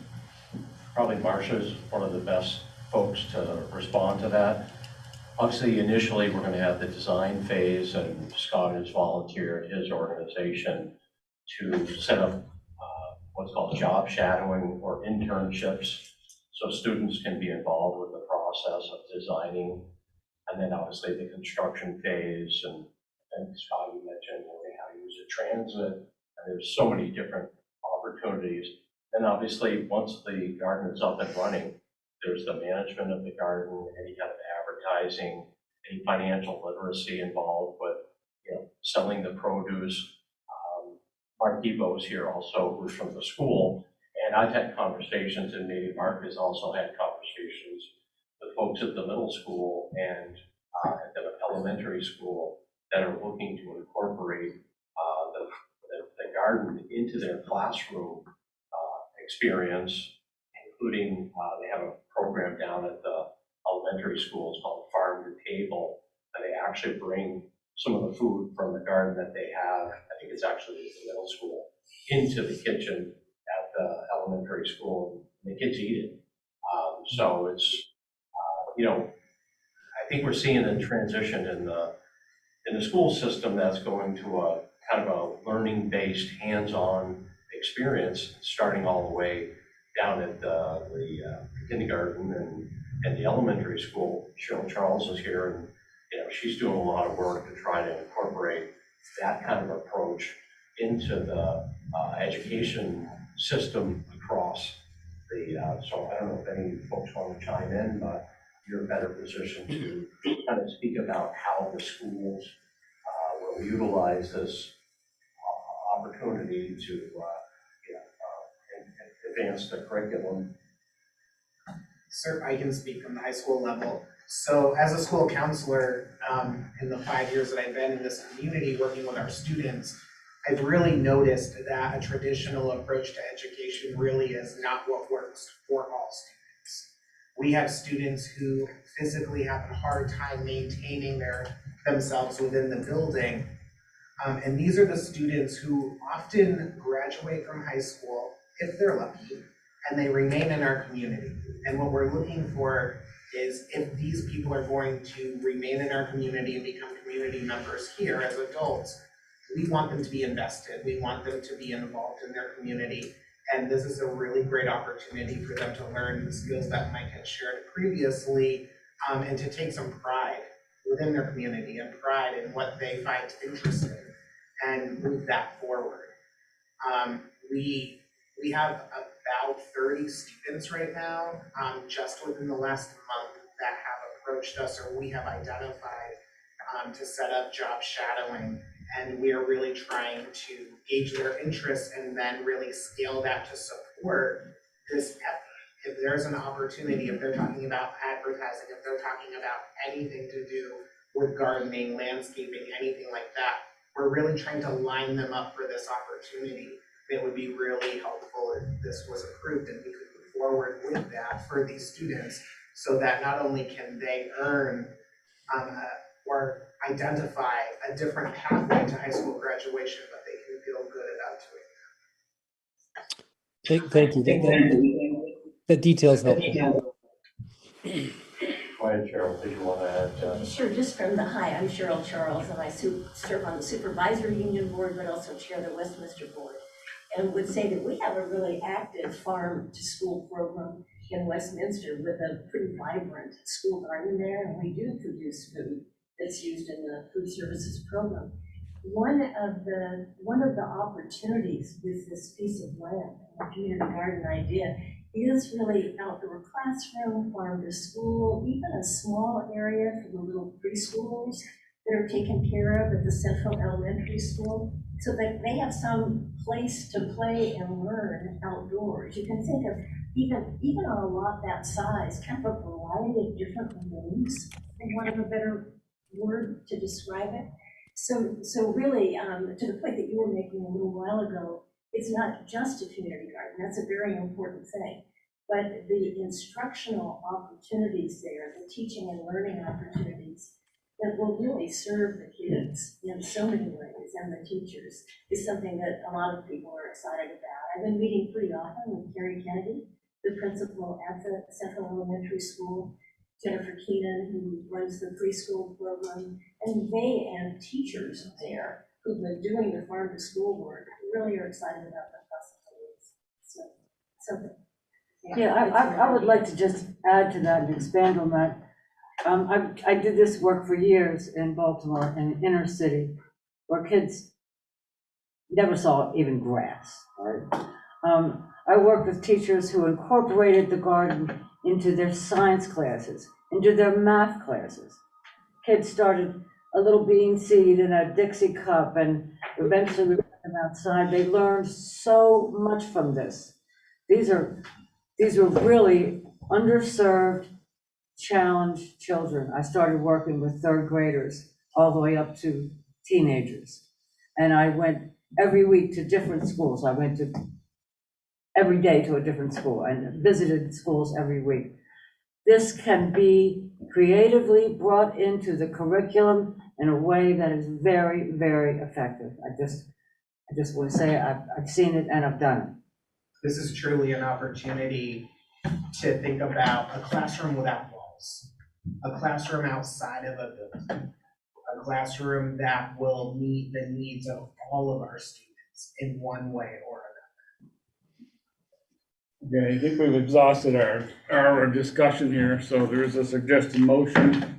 D: probably Marcia's one of the best folks to respond to that. Obviously, initially, we're going to have the design phase, and Scott has volunteered his organization to set up what's called job shadowing or internships, so students can be involved with the process of designing, and then obviously the construction phase, and Scott, you mentioned how you use a transit, and there's so many different opportunities. And obviously, once the garden is up and running, there's the management of the garden, any kind of advertising, any financial literacy involved with, selling the produce. Mark Debo's here also, who's from the school, and I've had conversations, and maybe Mark has also had conversations with folks at the middle school and at the elementary school that are looking to incorporate the garden into their classroom experience, including they have a program down at the elementary schools called Farm to Table, and they actually bring some of the food from the garden that they have, I think it's actually the middle school, into the kitchen at the elementary school, and the kids eat it. So it's, I think we're seeing a transition in the school system that's going to a kind of a learning-based, hands-on experience, starting all the way down at the kindergarten and the elementary school. Cheryl Charles is here, and she's doing a lot of work to try to incorporate that kind of approach into the education system across the. So I don't know if any folks want to chime in, but you're in a better position to kind of speak about how the schools will utilize this opportunity to advance the curriculum.
L: Sir, I can speak from the high school level. So as a school counselor, in the 5 years that I've been in this community working with our students, I've really noticed that a traditional approach to education really is not what works for all students. We have students who physically have a hard time maintaining themselves within the building. And these are the students who often graduate from high school, if they're lucky, and they remain in our community. And what we're looking for is if these people are going to remain in our community and become community members here as adults, we want them to be invested. We want them to be involved in their community. And this is a really great opportunity for them to learn the skills that Mike had shared previously, and to take some pride within their community and pride in what they find interesting and move that forward. We have about 30 students right now, just within the last month, that have approached us or we have identified to set up job shadowing. And we are really trying to gauge their interest and then really scale that to support this effort. If there's an opportunity, if they're talking about advertising, if they're talking about anything to do with gardening, landscaping, anything like that, we're really trying to line them up for this opportunity. It would be really helpful if this was approved and we could move forward with that for these students, so that not only can they earn or identify a different pathway to high school graduation, but they can feel good about doing that.
K: Thank you. That detail's helpful.
D: Go ahead, Cheryl, did you want to add?
M: Sure, just from the, hi, I'm Cheryl Charles, and I serve on the Supervisory Union Board, but also chair the Westminster Board. And would say that we have a really active farm-to-school program in Westminster with a pretty vibrant school garden there, and we do produce food that's used in the food services program. One of the opportunities with this piece of land, the community garden idea, is really outdoor classroom, farm to school, even a small area for the little preschoolers that are taken care of at the Central Elementary School, so that they have some place to play and learn outdoors. You can think of even on a lot that size, kind of a variety of different rooms, for want of a better word to describe it. So really, to the point that you were making a little while ago, it's not just a community garden. That's a very important thing. But the instructional opportunities there, the teaching and learning opportunities that will really serve the kids in so many ways and the teachers is something that a lot of people are excited about. I've been meeting pretty often with Carrie Kennedy, the principal at the Central Elementary School, Jennifer Keenan, who runs the preschool program, and they and teachers there who've been doing the farm to school work really are excited about the possibilities.
F: I would like to just add to that and expand on that. I did this work for years in Baltimore, in the inner city, where kids never saw even grass, right? I worked with teachers who incorporated the garden into their science classes, into their math classes. Kids started a little bean seed in a Dixie cup, and eventually we put them outside. They learned so much from this. These are really underserved, challenged children. I started working with third graders all the way up to teenagers. And I went every week to different schools. I went to every day to a different school and visited schools every week. This can be creatively brought into the curriculum in a way that is very, very effective. I just want to say I've seen it and I've done it.
L: This is truly an opportunity to think about a classroom without walls, a classroom outside of a building, a classroom that will meet the needs of all of our students in one way or another.
B: Okay, I think we've exhausted our discussion here, so there is a suggested motion.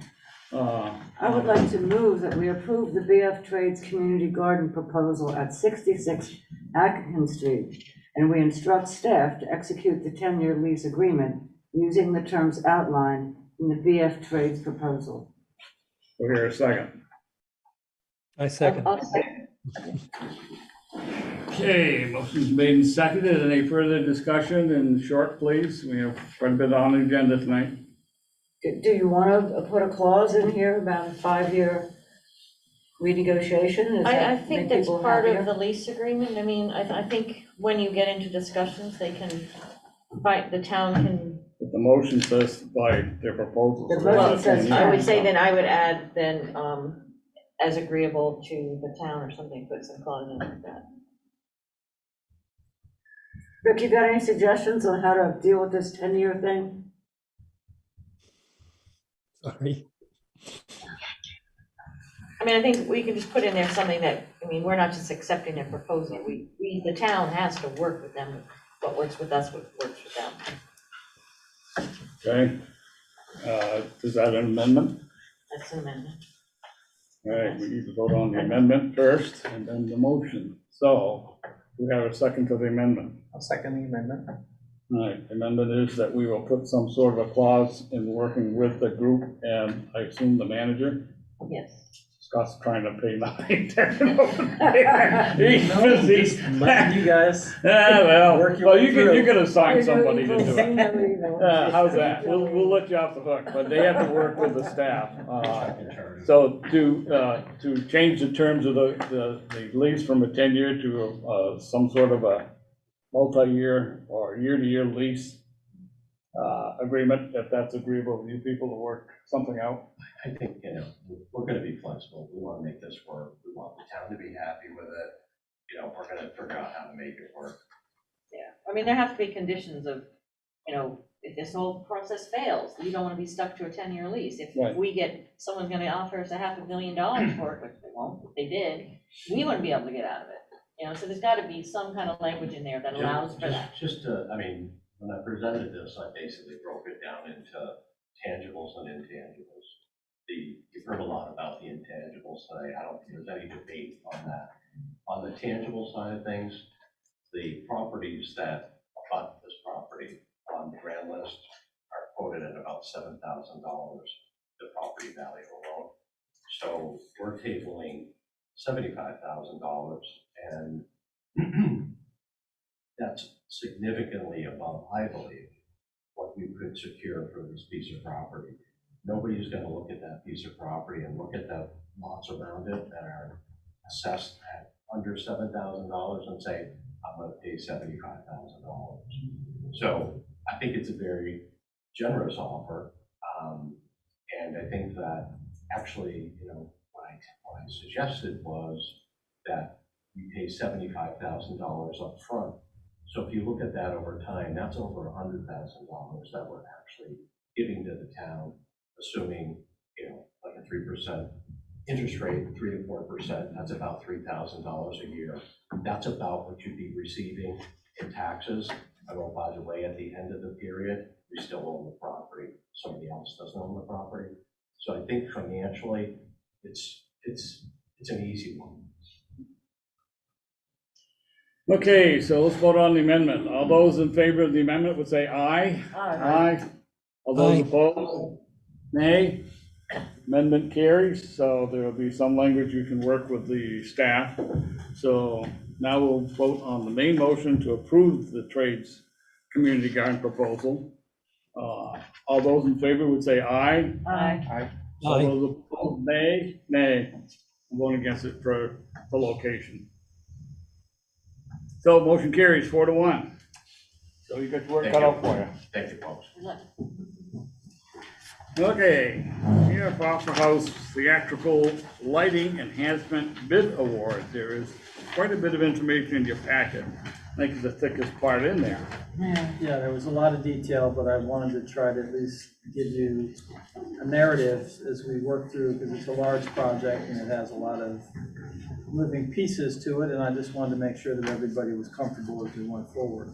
F: I would like to move that we approve the BF Trades Community Garden proposal at 66 Atkinson Street, and we instruct staff to execute the 10-year lease agreement using the terms outlined in the BF Trades proposal.
B: We'll hear a second.
K: I second.
F: I'll second.
B: Okay, motion's made and seconded. Any further discussion in short, please? We have quite a bit on the agenda tonight.
F: Do you want to put a clause in here about a 5-year renegotiation? Does
C: I
F: that
C: think
F: make
C: that's
F: people
C: part of
F: happier?
C: the lease agreement. I mean, I think when you get into discussions, they can, the town can,
B: But the motion says by their proposals.
F: The motion says
C: I would say then I would add then, as agreeable to the town or something, put some clause in like that.
F: Rick, you got any suggestions on how to deal with this 10-year thing?
K: Sorry.
C: I mean, I think we can just put in there something that, I mean, we're not just accepting their proposal. The town has to work with them. What works with us, what works with them.
B: Okay. Is that an amendment?
C: That's an amendment.
B: All right, we need to vote on the amendment first and then the motion. So we have a second to the amendment.
J: I'll second the amendment.
B: All right, the amendment is that we will put some sort of a clause in working with the group and I assume the manager.
C: Yes.
B: Scott's trying to pay nothing. He's busy.
A: You guys.
B: Yeah,
A: Work your
B: well,
A: way
B: you
A: through.
B: can assign somebody to do it. How's that? We'll let you off the hook, but they have to work with the staff. So to change the terms of the lease from a 10-year to some sort of a multi-year or year-to-year lease agreement, if that's agreeable with you people to work something out.
D: I think, we're gonna be flexible. We wanna make this work. We want the town to be happy with it. We're gonna figure out how to make it work.
C: Yeah, I mean, there have to be conditions of, if this whole process fails, you don't want to be stuck to a 10-year lease. If
B: Right.
C: we get, someone's gonna offer us $500,000 for it, which they won't, if they did, we wouldn't be able to get out of it. So there's gotta be some kind of language in there that allows for that.
D: Just to, when I presented this, I basically broke it down into tangibles and intangibles. You've heard a lot about the intangibles today. I don't think there's any debate on that. On the tangible side of things, the properties that abut this property on the grand list are quoted at about $7,000, the property value alone. So we're tabling $75,000, and that's significantly above, I believe, what you could secure for this piece of property. Nobody's gonna look at that piece of property and look at the lots around it that are assessed at under $7,000 and say, I'm gonna pay $75,000. So I think it's a very generous offer. And I think that actually, what I suggested was that you pay $75,000 up front. So if you look at that over time, that's over $100,000 that we're actually giving to the town, assuming, like a 3% interest rate, 3 to 4%, that's about $3,000 a year. That's about what you'd be receiving in taxes. Oh, by the way, at the end of the period, we still own the property. Somebody else doesn't own the property. So I think financially, it's an easy one.
B: Okay, so let's vote on the amendment. All those in favor of the amendment would say aye. Aye. All those
K: Aye.
B: opposed? Nay. Amendment carries, so there will be some language you can work with the staff. So now we'll vote on the main motion to approve the trades community garden proposal. All those in favor would say aye.
C: Aye.
B: All
K: Aye.
B: those opposed, nay. Nay. I'm voting against it for the location. So motion carries 4-1. So you got your work cut out for you.
D: Thank you, folks.
B: Okay, here Foster House Theatrical Lighting Enhancement Bid Award. There is quite a bit of information in your packet. I think it's the thickest part in there.
A: Yeah, there was a lot of detail, but I wanted to try to at least give you a narrative as we work through, because it's a large project and it has a lot of moving pieces to it, and I just wanted to make sure that everybody was comfortable as we went forward.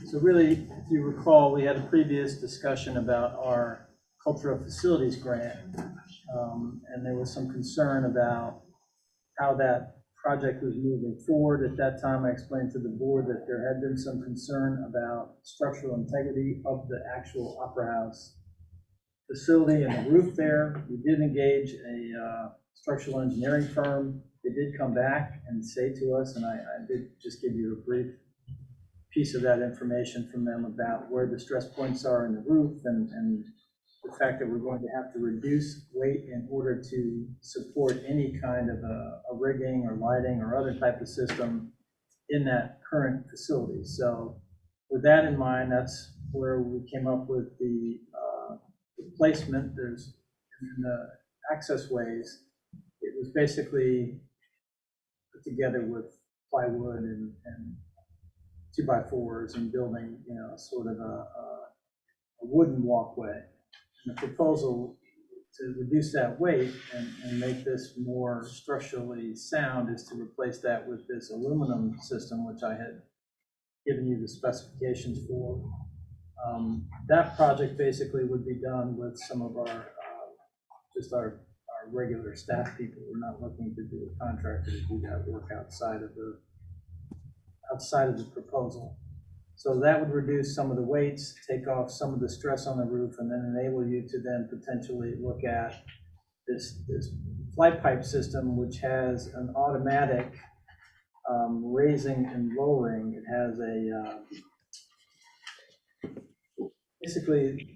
A: So really, if you recall, we had a previous discussion about our cultural facilities grant, and there was some concern about how that project was moving forward. At that time, I explained to the board that there had been some concern about structural integrity of the actual Opera House facility and the roof there. We did engage a structural engineering firm they did come back and say to us, and I did just give you a brief piece of that information from them about where the stress points are in the roof and the fact that we're going to have to reduce weight in order to support any kind of a rigging or lighting or other type of system in that current facility. So with that in mind, that's where we came up with the placement. There's in the access ways, it was basically put together with plywood and 2x4s and building, you know, sort of a wooden walkway. And the proposal to reduce that weight and make this more structurally sound is to replace that with this aluminum system, which I had given you the specifications for. That project basically would be done with some of our, just our regular staff people. We're not looking to do a contractor to do that work outside of the proposal. So that would reduce some of the weights, take off some of the stress on the roof, and then enable you to then potentially look at this flight pipe system, which has an automatic raising and lowering. It has basically,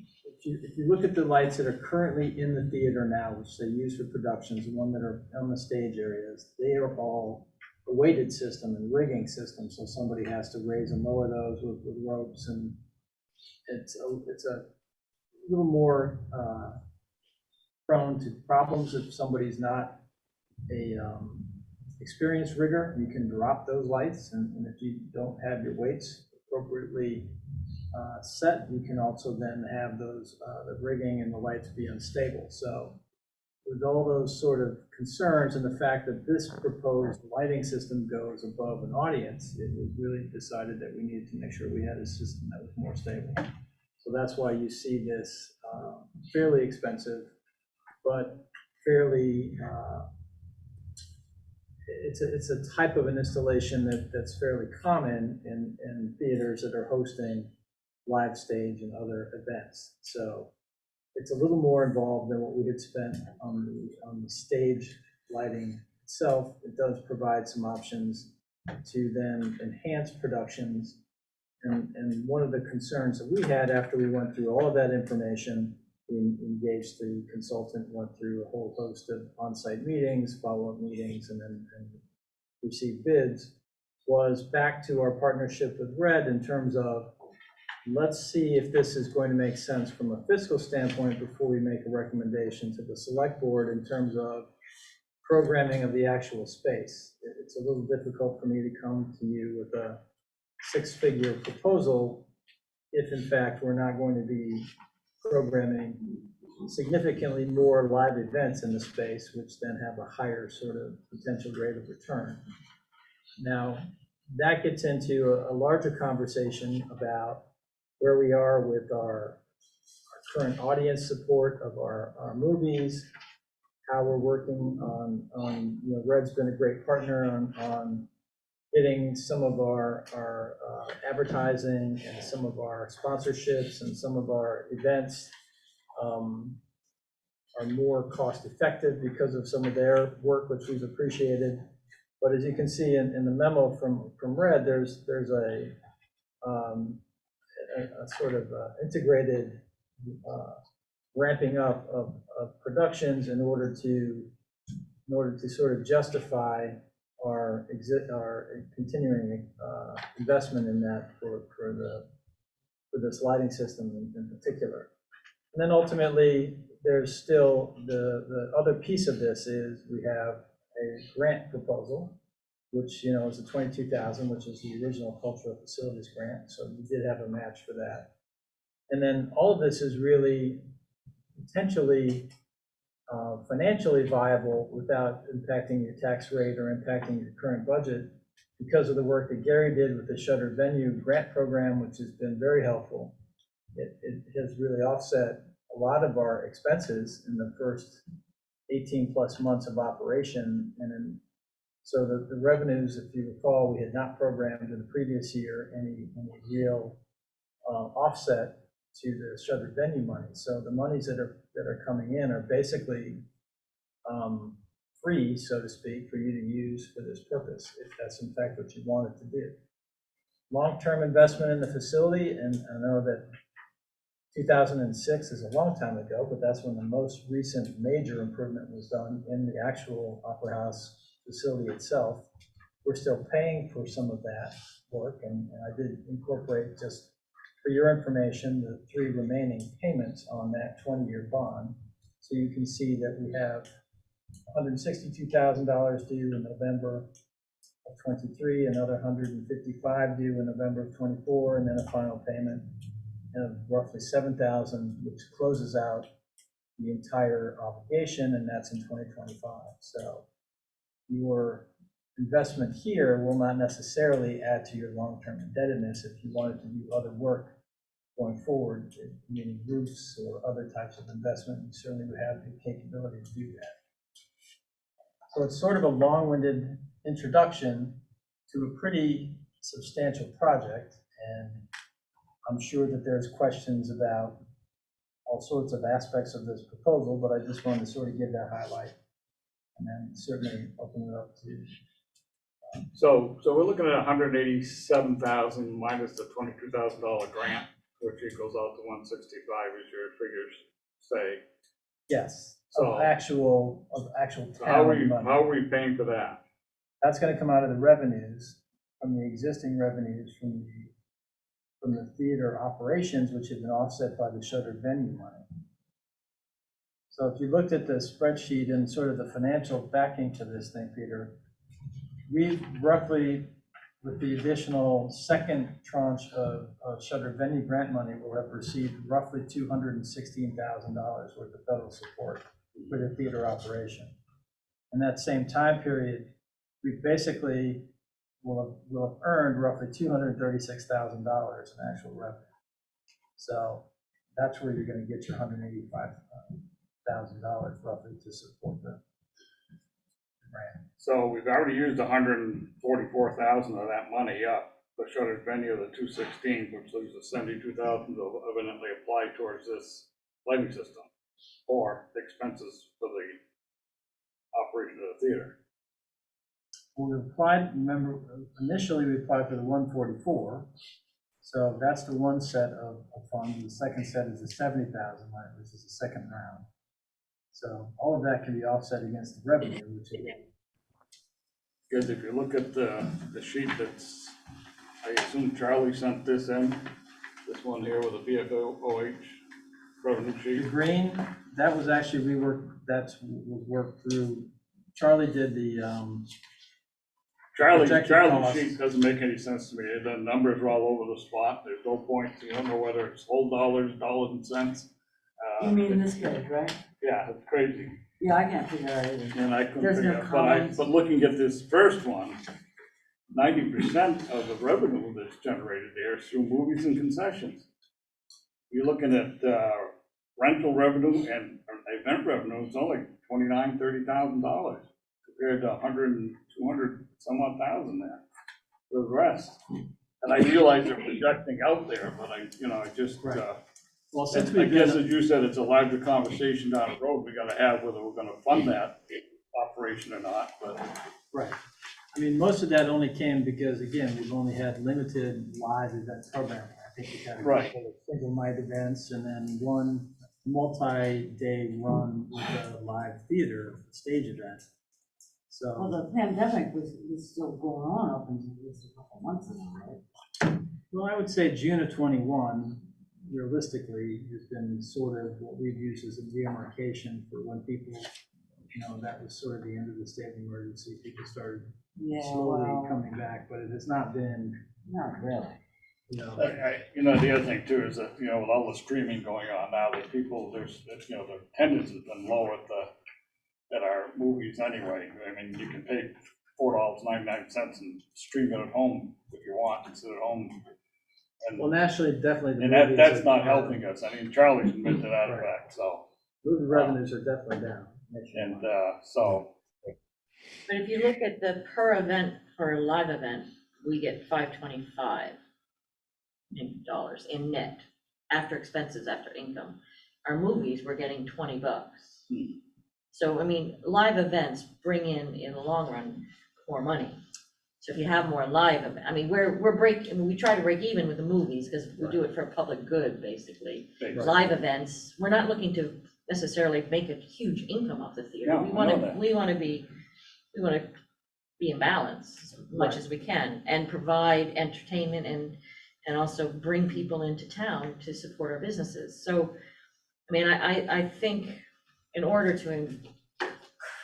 A: if you look at the lights that are currently in the theater now, which they use for productions, the one that are on the stage areas, they are all a weighted system and rigging system, so somebody has to raise and lower those with ropes, and it's a little more prone to problems if somebody's not a experienced rigger. You can drop those lights, and if you don't have your weights appropriately set, you can also then have those the rigging and the lights be unstable. So with all those sort of concerns and the fact that this proposed lighting system goes above an audience, it was really decided that we needed to make sure we had a system that was more stable. So that's why you see this fairly expensive, but fairly, it's a type of an installation that's fairly common in theaters that are hosting live stage and other events. So it's a little more involved than what we had spent on the stage lighting itself. It does provide some options to then enhance productions. And one of the concerns that we had after we went through all of that information, we engaged the consultant, went through a whole host of on-site meetings, follow-up meetings, and received bids, was back to our partnership with RED in terms of, let's see if this is going to make sense from a fiscal standpoint before we make a recommendation to the select board in terms of programming of the actual space. It's a little difficult for me to come to you with a six-figure proposal if in fact we're not going to be programming significantly more live events in the space, which then have a higher sort of potential rate of return. Now, that gets into a larger conversation about where we are with our current audience support of our movies, how we're working on you know, Red's been a great partner on getting some of our advertising and some of our sponsorships and some of our events are more cost effective because of some of their work, which we've appreciated. But as you can see in the memo from Red, there's a sort of integrated ramping up of productions in order to sort of justify our continuing investment in that for this lighting system in particular. And then ultimately, there's still the other piece of this is we have a grant proposal, which, you know, is the $22,000, which is the original cultural facilities grant. So we did have a match for that. And then all of this is really potentially financially viable without impacting your tax rate or impacting your current budget because of the work that Gary did with the Shuttered Venue grant program, which has been very helpful. It has really offset a lot of our expenses in the first 18 plus months of operation. And so the revenues, if you recall, we had not programmed in the previous year any real offset to the Shuttered Venue money. So the monies that are coming in are basically free, so to speak, for you to use for this purpose, if that's in fact what you wanted to do. Long-term investment in the facility, and I know that 2006 is a long time ago, but that's when the most recent major improvement was done in the actual Opera House facility itself. We're still paying for some of that work, and I did incorporate, just for your information, the 3 remaining payments on that 20-year bond. So you can see that we have $162,000 due in November of 23, another 155 due in November of 24, and then a final payment of roughly 7,000, which closes out the entire obligation, and that's in 2025. So your investment here will not necessarily add to your long-term indebtedness if you wanted to do other work going forward, meaning roofs or other types of investment. You certainly would have the capability to do that. So it's sort of a long-winded introduction to a pretty substantial project, and I'm sure that there's questions about all sorts of aspects of this proposal, but I just wanted to sort of give that highlight, and then certainly open it up to.
B: So we're looking at 187,000 minus the $22,000 grant, which equals out to 165, as your figures say.
A: Yes,
B: So
A: of actual
B: how
A: town money.
B: are we paying for that?
A: That's going to come out of the revenues, from the existing revenues from the theater operations, which have been offset by the shuttered venue money. So if you looked at the spreadsheet and sort of the financial backing to this thing, Peter, we've roughly, with the additional second tranche of shuttered venue grant money, will have received roughly $216,000 worth of federal support for the theater operation. In that same time period, we basically will have earned roughly $236,000 in actual revenue. So that's where you're going to get your $185,000 roughly to support the grant.
B: So we've already used 144,000 of that money up the shuttered venue of the 216, which leaves the 72,000 to evidently apply towards this lighting system or expenses for the operation of the theater.
A: We applied, remember, initially we applied for the 144. So that's the one set of funds. The second set is the 70,000, which is the second round. So all of that can be offset against the revenue, which is.
B: Because if you look at the sheet that's, I assume Charlie sent this in, this one here with the VFOH revenue
A: The
B: sheet.
A: green, that was actually reworked, was worked through, Charlie did the,
B: Charlie's
A: costs.
B: sheet doesn't make any sense to me. The numbers are all over the spot. There's no point. You don't know whether it's whole dollars and cents.
F: You mean this page, right?
B: Yeah, it's crazy.
F: Yeah, I can't figure it out either.
B: And I couldn't
F: There's no
B: figure out,
F: comments.
B: but looking at this first one, 90% of the revenue that's generated there is through movies and concessions. You're looking at rental revenue and event revenue, it's only $29,000, $30,000 compared to 100 and 200 some odd thousand there for the rest. And I realize they're projecting out there, but I just,
A: well, since
B: I
A: we've
B: guess
A: been,
B: as you said, it's a larger conversation down the road we gotta have whether we're gonna fund that operation or not, but.
A: right. I mean, most of that only came because, again, we've only had limited live event programming. I think we've had a
B: Right.
A: couple of single night events and then one multi-day run with a live theater stage event.
F: Well,
A: So,
F: the pandemic was still going on up until just a couple months ago, right?
A: well, I would say June of 21, realistically, has been sort of what we've used as a demarcation for when people, that was sort of the end of the state of emergency. People started slowly coming back, but it has not been.
F: Not really.
B: The other thing too is that, with all the streaming going on now, that people, their attendance has been low at our movies anyway. I mean, you can pay $4.99 and stream it at home if you want, and sit at home. And,
A: Well, nationally, definitely. The
B: and
A: movies
B: that's
A: are
B: not
A: down.
B: helping us. I mean, Charlie's admitted to that
A: Right.
B: fact, so.
A: Movie revenues are definitely down.
B: And
A: nationwide.
B: so,
C: But if you look at the per event, for a live event, we get $525 in net, after expenses, after income. Our movies, we're getting $20. So, I mean, live events bring in the long run, more money. So if you have more live, I mean, we try to break even with the movies, because we do it for public good, basically. Live events, we're not looking to necessarily make a huge income off the theater.
B: No, I know that.
C: We wanna be in balance as much as we can, and provide entertainment and also bring people into town to support our businesses. So, I mean, I think in order to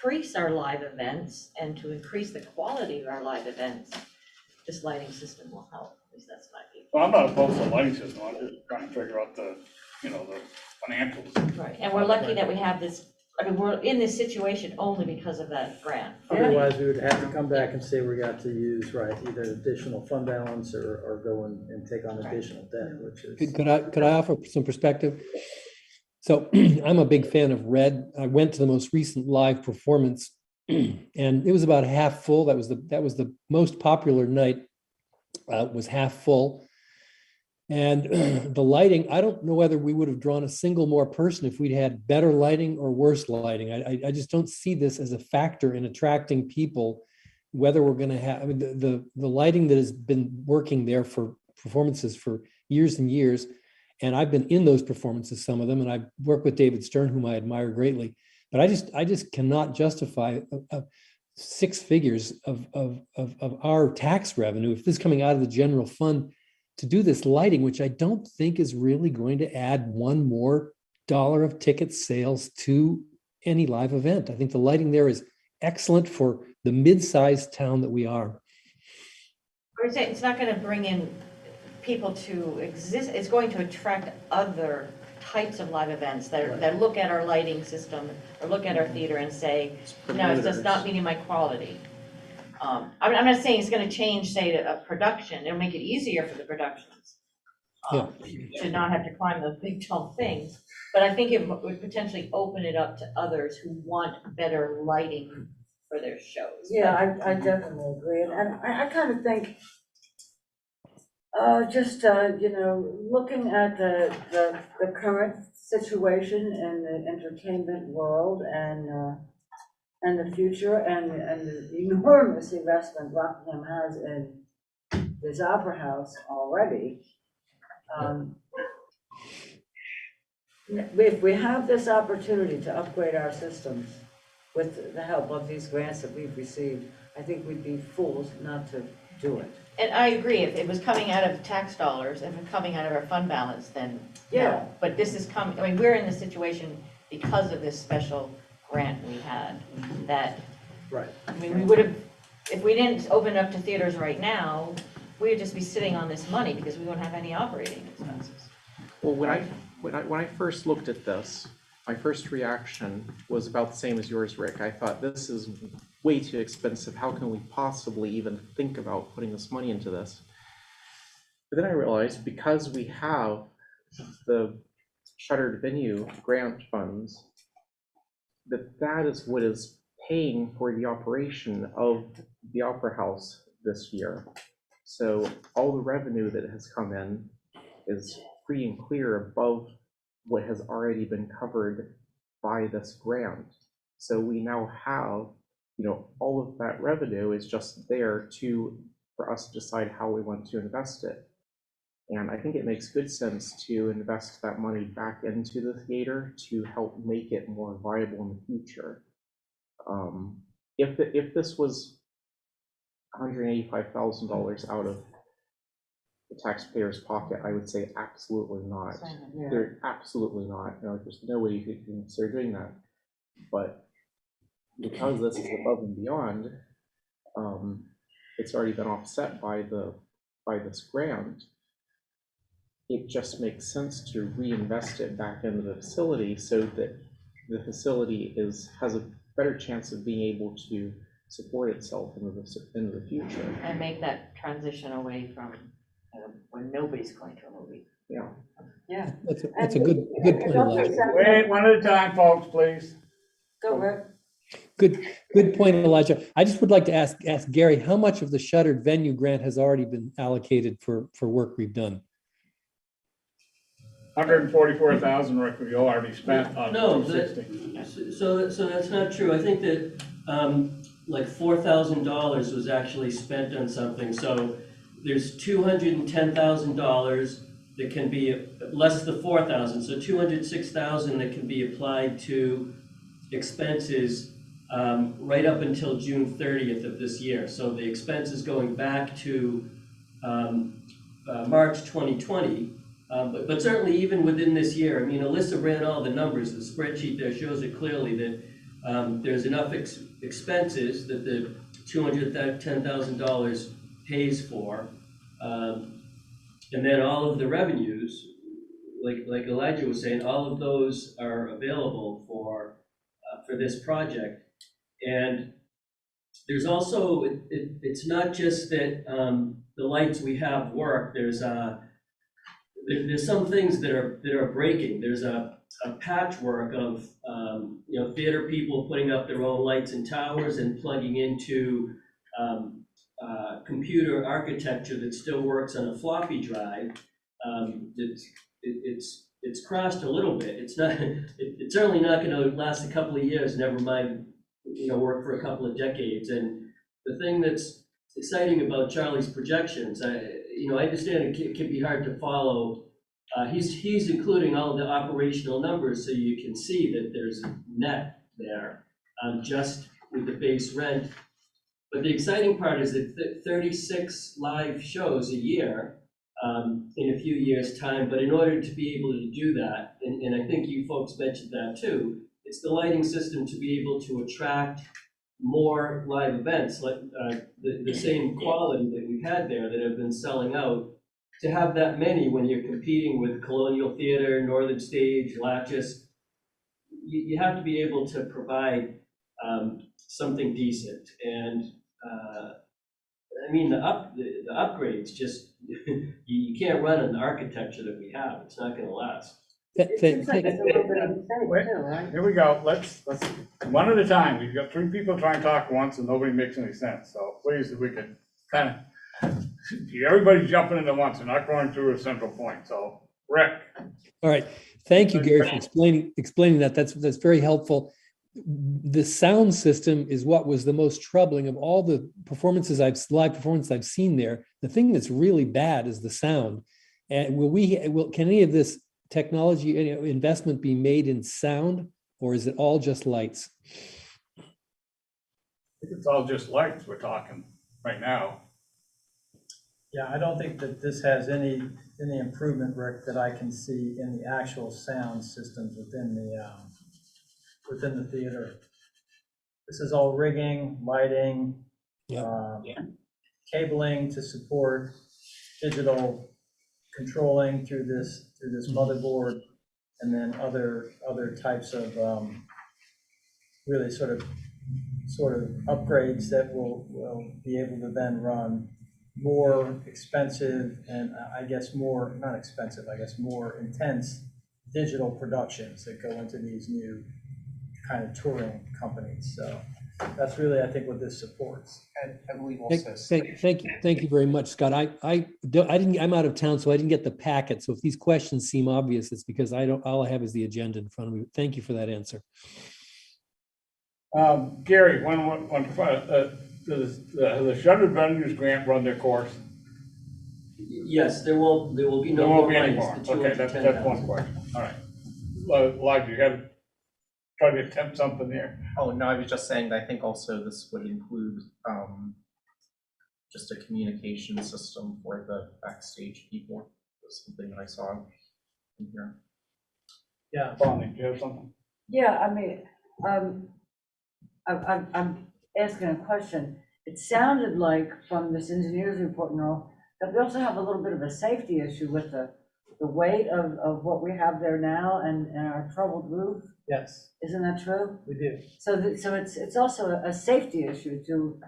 C: increase our live events and to increase the quality of our live events, this lighting system will help, at least that's my view.
B: Well, I'm not opposed to the lighting system, I'm just trying to figure out the financials.
C: Right, and we're lucky that we have this, I mean, we're in this situation only because of that grant.
A: Otherwise, we would have to come back and say we got to use, either additional fund balance or go and take on additional debt, which is.
K: Could I offer some perspective? So I'm a big fan of Red. I went to the most recent live performance and it was about half full. That was the most popular night, was half full. And the lighting, I don't know whether we would have drawn a single more person if we'd had better lighting or worse lighting. I just don't see this as a factor in attracting people, whether we're going to have, I mean, the lighting that has been working there for performances for years and years. And I've been in those performances, some of them, and I work with David Stern, whom I admire greatly. But I just cannot justify 6 figures of our tax revenue, if this is coming out of the general fund, to do this lighting, which I don't think is really going to add one more dollar of ticket sales to any live event. I think the lighting there is excellent for the mid-sized town that we are.
C: I would say it's not going to bring in people to exist, it's going to attract other types of live events that look at our lighting system or look at our theater and say, no, it's just not meeting my quality. I'm not saying it's going to change, say, a production. It'll make it easier for the productions to not have to climb those big tall things. But I think it would potentially open it up to others who want better lighting for their shows.
F: Yeah, I definitely agree. And I kind of think, looking at the current situation in the entertainment world and the future and the enormous investment Rockingham has in this opera house already. If we have this opportunity to upgrade our systems with the help of these grants that we've received, I think we'd be fools not to do it.
C: And I agree, if it was coming out of tax dollars, if it's coming out of our fund balance, then
F: Yeah.
C: no. But this is coming, I mean, we're in this situation because of this special grant we had, that,
A: Right.
C: I mean, we would have, if we didn't open up to theaters right now, we would just be sitting on this money because we won't have any operating expenses.
J: Well, when I first looked at this, my first reaction was about the same as yours, Rick. I thought, this is way too expensive. How can we possibly even think about putting this money into this? But then I realized, because we have the shuttered venue grant funds, that is what is paying for the operation of the Opera House this year. So all the revenue that has come in is free and clear above what has already been covered by this grant. So we now have, all of that revenue is just there for us to decide how we want to invest it. And I think it makes good sense to invest that money back into the theater to help make it more viable in the future. If this was $185,000 out of the taxpayer's pocket, I would say absolutely not.
F: Yeah.
J: They're absolutely not. There's no way you could consider doing that. But because this is above and beyond, it's already been offset by this grant. It just makes sense to reinvest it back into the facility so that the facility has a better chance of being able to support itself into the future.
C: And make that transition away from when nobody's going to a movie.
J: Yeah.
F: Yeah.
K: That's a good point, Elijah.
B: Wait, one at a time, folks, please.
F: Go, Rick.
K: Good point, Elijah. I just would like to ask Gary, how much of the shuttered venue grant has already been allocated for work we've done?
B: 144,000, Rick, we already spent on
E: No,
B: 260.
E: So that's not true. I think that, like $4,000 was actually spent on something, so there's $210,000 that can be, less the 4,000, so 206,000 that can be applied to expenses, right up until June 30th of this year. So the expenses going back to, March 2020. But certainly even within this year, I mean, Alyssa ran all the numbers, the spreadsheet there shows it clearly that there's enough expenses that the $210,000 pays for. And then all of the revenues, like Elijah was saying, all of those are available for this project. And there's also, it's not just that the lights we have work, there's some things that are breaking. There's a patchwork of theater people putting up their own lights and towers and plugging into computer architecture that still works on a floppy drive. It's crashed a little bit. It's not. It's certainly not going to last a couple of years. Never mind, work for a couple of decades. And the thing that's exciting about Charlie's projections, I understand it can be hard to follow. He's including all the operational numbers so you can see that there's a net there, just with the base rent. But the exciting part is that 36 live shows a year in a few years' time. But in order to be able to do that, and I think you folks mentioned that too, it's the lighting system to be able to attract more live events, like the same quality that we've had there that have been selling out. To have that many when you're competing with Colonial Theater, Northern Stage, Latches, you have to be able to provide something decent. And I mean, the upgrades just, you can't run an architecture that we have. It's not gonna last.
F: It seems like it's a little bit of a mistake
B: Wait.
F: too, right?
B: Here we go, let's, one at a time. We've got 3 people trying to talk at once and nobody makes any sense. So please, if we could kind of, everybody's jumping into once. We're not going through a central point. So Rick.
K: All right. Thank you, Gary, for explaining that. That's very helpful. The sound system is what was the most troubling of all the live performances I've seen there. The thing that's really bad is the sound. And can any of this technology, any investment be made in sound, or is it all just lights?
B: It's all just lights we're talking right now.
A: Yeah, I don't think that this has any improvement, Rick, that I can see in the actual sound systems within the theater. This is all rigging, lighting, cabling to support digital controlling through this motherboard, and then other types of really sort of upgrades that will be able to then run more expensive and more intense digital productions that go into these new kind of touring companies. So that's really, I think, what this supports.
J: And I believe also.
K: Thank you very much, Scott. I'm out of town, so I didn't get the packet. So if these questions seem obvious, it's because all I have is the agenda in front of me. Thank you for that answer.
B: Gary, does the shuttered venues grant run their course?
E: Yes, there will be no
B: There won't
E: more
B: be any
E: lights.
B: more.
E: The
B: Okay, that's
E: 210,000.
B: one question. All right. Elijah, you got to try to attempt something there.
J: Oh, no, I was just saying that I think also this would include just a communication system for the backstage people. That's something that I saw in here.
A: Yeah.
B: Bonnie, do you have something?
F: Yeah, I mean, I'm asking a question. It sounded like from this engineer's report and all, that we also have a little bit of a safety issue with the weight of what we have there now and our troubled roof.
A: Yes,
F: Isn't that true?
A: we do.
F: So it's also a safety issue to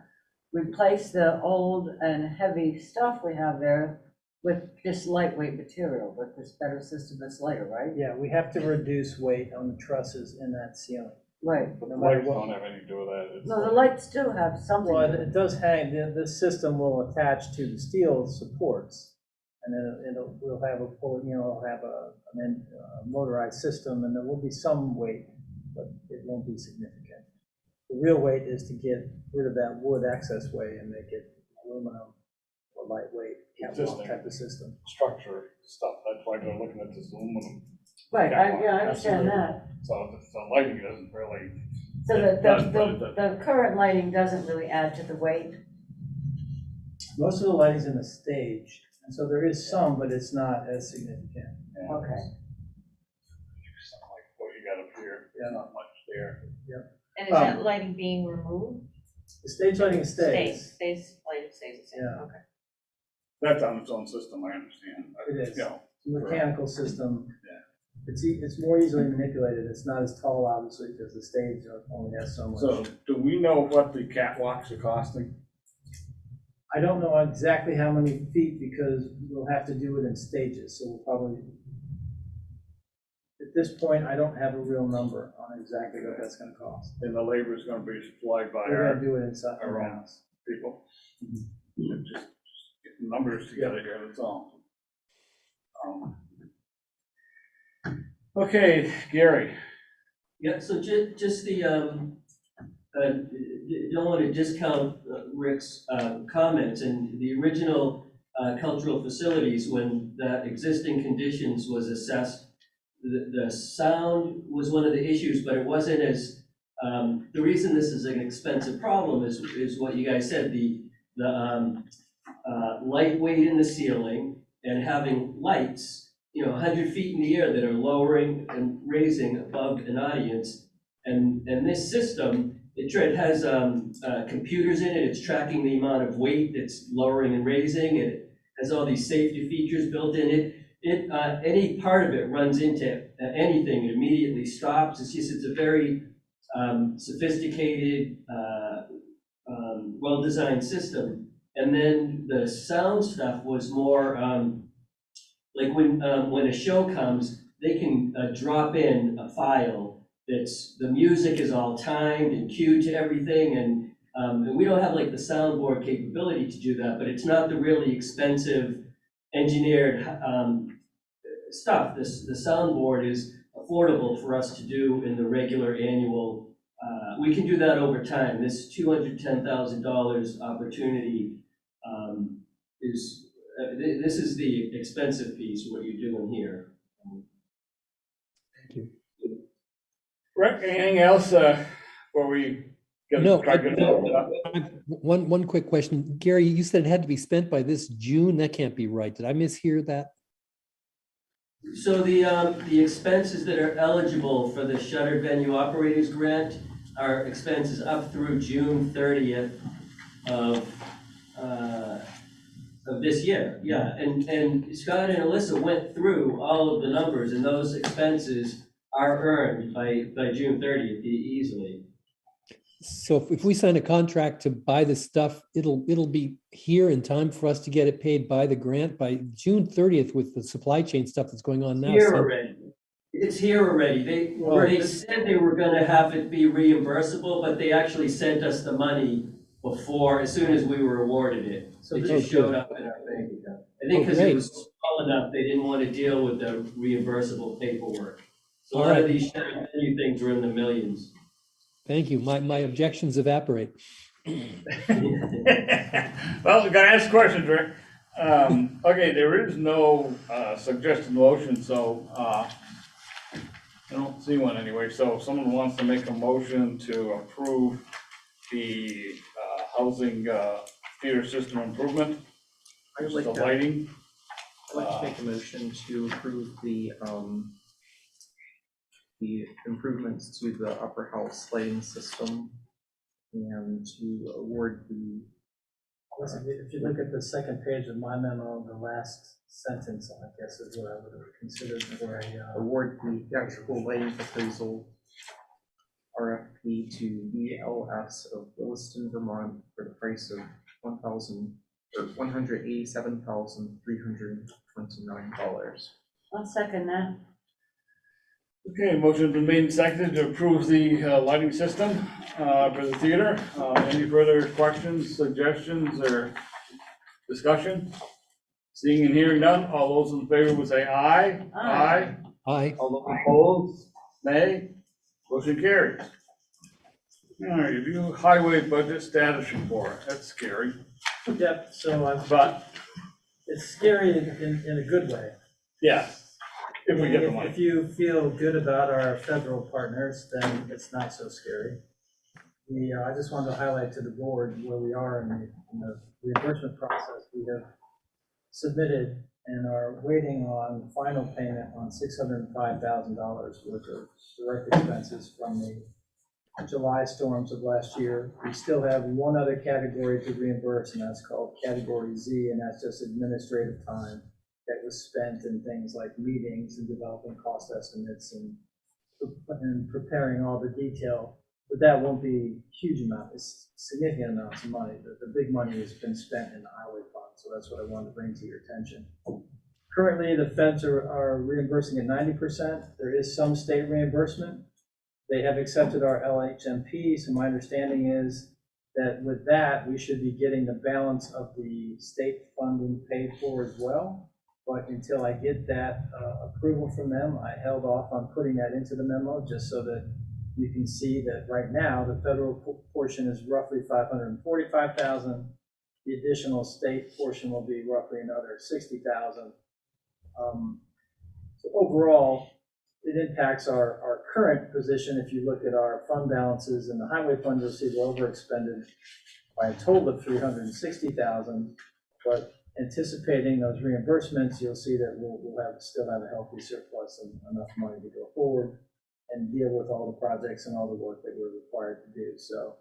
F: replace the old and heavy stuff we have there with this lightweight material, with this better system that's lighter, right?
A: Yeah, we have to reduce weight on the trusses in that ceiling.
F: Right.
B: But the
A: No matter
B: lights
A: what.
B: don't have anything to do with that. It's
F: No, the lights do have something.
A: Well, it does hang, this system will attach to the steel supports. And then we'll have a full, it'll have a motorized system, and there will be some weight, but it won't be significant. The real weight is to get rid of that wood access way and make it aluminum or lightweight catwalk type of system.
B: Structure stuff, that's why they're looking at this aluminum.
F: Right,
B: catwalk.
F: I understand that.
B: So the lighting doesn't really.
F: So
B: it does, but
F: the current lighting doesn't really add to the weight?
A: Most of the lighting's in the stage, and so there is some, but it's not as significant.
F: Okay.
B: Something like what you got up here, there's not much there.
C: And is that lighting being removed?
A: The stage lighting stays.
C: Lighting stays the same,
A: Yeah.
C: okay.
B: That's on its own system, I understand.
A: It is.
B: You know,
A: Mechanical system.
B: Yeah.
A: It's more easily manipulated. It's not as tall, obviously, because the stage only has so much.
B: So do we know what the catwalks are costing?
A: I don't know exactly how many feet because we'll have to do it in stages, so we'll probably, at this point, I don't have a real number on exactly what that's gonna cost.
B: And the labor is gonna be supplied by
A: We're
B: our
A: gonna do it inside
B: our
A: our
B: own.
A: house.
B: people. Just get numbers together here, that's all. Okay, Gary.
E: Yeah, so just the, don't want to discount Rick's comments, and the original cultural facilities, when that existing conditions was assessed, the sound was one of the issues, but it wasn't as, the reason this is an expensive problem is what you guys said, the lightweight in the ceiling and having lights, 100 feet in the air that are lowering and raising above an audience. And this system, it has computers in it, it's tracking the amount of weight it's lowering and raising, it has all these safety features built in it. Any part of it runs into anything, it immediately stops. It's a very sophisticated, well-designed system. And then the sound stuff was more, like when a show comes, they can drop in a file that's, the music is all timed and cued to everything, and we don't have like the soundboard capability to do that, but it's not the really expensive engineered stuff. The soundboard is affordable for us to do in the regular annual. We can do that over time. This $210,000 opportunity is, this is the expensive piece, what you're doing here.
K: Thank you.
B: Rick, anything else before we get
K: No,
B: try to get it up?
K: One quick question. Gary, you said it had to be spent by this June. That can't be right. Did I mishear that?
E: So the expenses that are eligible for the Shuttered Venue Operators Grant are expenses up through June 30th of this year. Yeah, and Scott and Alyssa went through all of the numbers, and those expenses are earned by June 30th easily.
K: So if we sign a contract to buy this stuff, it'll be here in time for us to get it paid by the grant by June 30th with the supply chain stuff that's going on now.
E: Here
K: So-
E: already. It's here already. They said they were gonna have it be reimbursable, but they actually sent us the money before, as soon as we were awarded it.
A: So
E: It
A: this-
E: just showed up in our bank account. I think because it was small enough, they didn't want to deal with the reimbursable paperwork. So a lot of these shuttered venue things were in the millions.
K: Thank you. My objections evaporate.
B: Well, we gotta ask questions, Rick. Okay, there is no suggested motion, so I don't see one anyway. So if someone wants to make a motion to approve the housing theater system improvement,
J: I would
B: which is
J: like
B: the
J: to,
B: lighting.
J: I'd like to make a motion to approve the improvements to the upper house lighting system and to award the.
A: If you look at the second page of my memo, the last sentence, I guess, is what I would have considered for a.
J: Award the theatrical lighting proposal RFP to VLS of Williston, Vermont for the price of $187,329.
F: I'll second that.
B: Okay, motion's been made and seconded to approve the lighting system for the theater. Any further questions, suggestions, or discussion? Seeing and hearing none, all those in favor will say aye.
C: Aye.
K: Aye.
B: All those opposed, nay. Motion carries. All right, review highway budget status report. That's scary.
A: Yep, so
B: But,
A: it's scary in a good way.
B: yes, if we get the money.
A: If you feel good about our federal partners, then it's not so scary. I just wanted to highlight to the board where we are in the reimbursement process. We have submitted and are waiting on final payment on $605,000 worth of direct expenses from the July storms of last year. We still have one other category to reimburse, and that's called Category Z, and that's just administrative time that was spent in things like meetings and developing cost estimates and preparing all the detail. But that won't be huge amount, it's significant amounts of money. The big money has been spent in the highway fund, so that's what I wanted to bring to your attention. Currently, the feds are reimbursing at 90%. There is some state reimbursement. They have accepted our LHMP, so my understanding is that with that, we should be getting the balance of the state funding paid for as well. But until I get that approval from them, I held off on putting that into the memo, just so that you can see that right now, the federal portion is roughly $545,000. The additional state portion will be roughly another $60,000. So overall, it impacts our current position. If you look at our fund balances in the highway fund, you'll see we're overexpended by a total of $360,000. But anticipating those reimbursements, you'll see that we'll still have a healthy surplus and enough money to go forward and deal with all the projects and all the work that we're required to do. So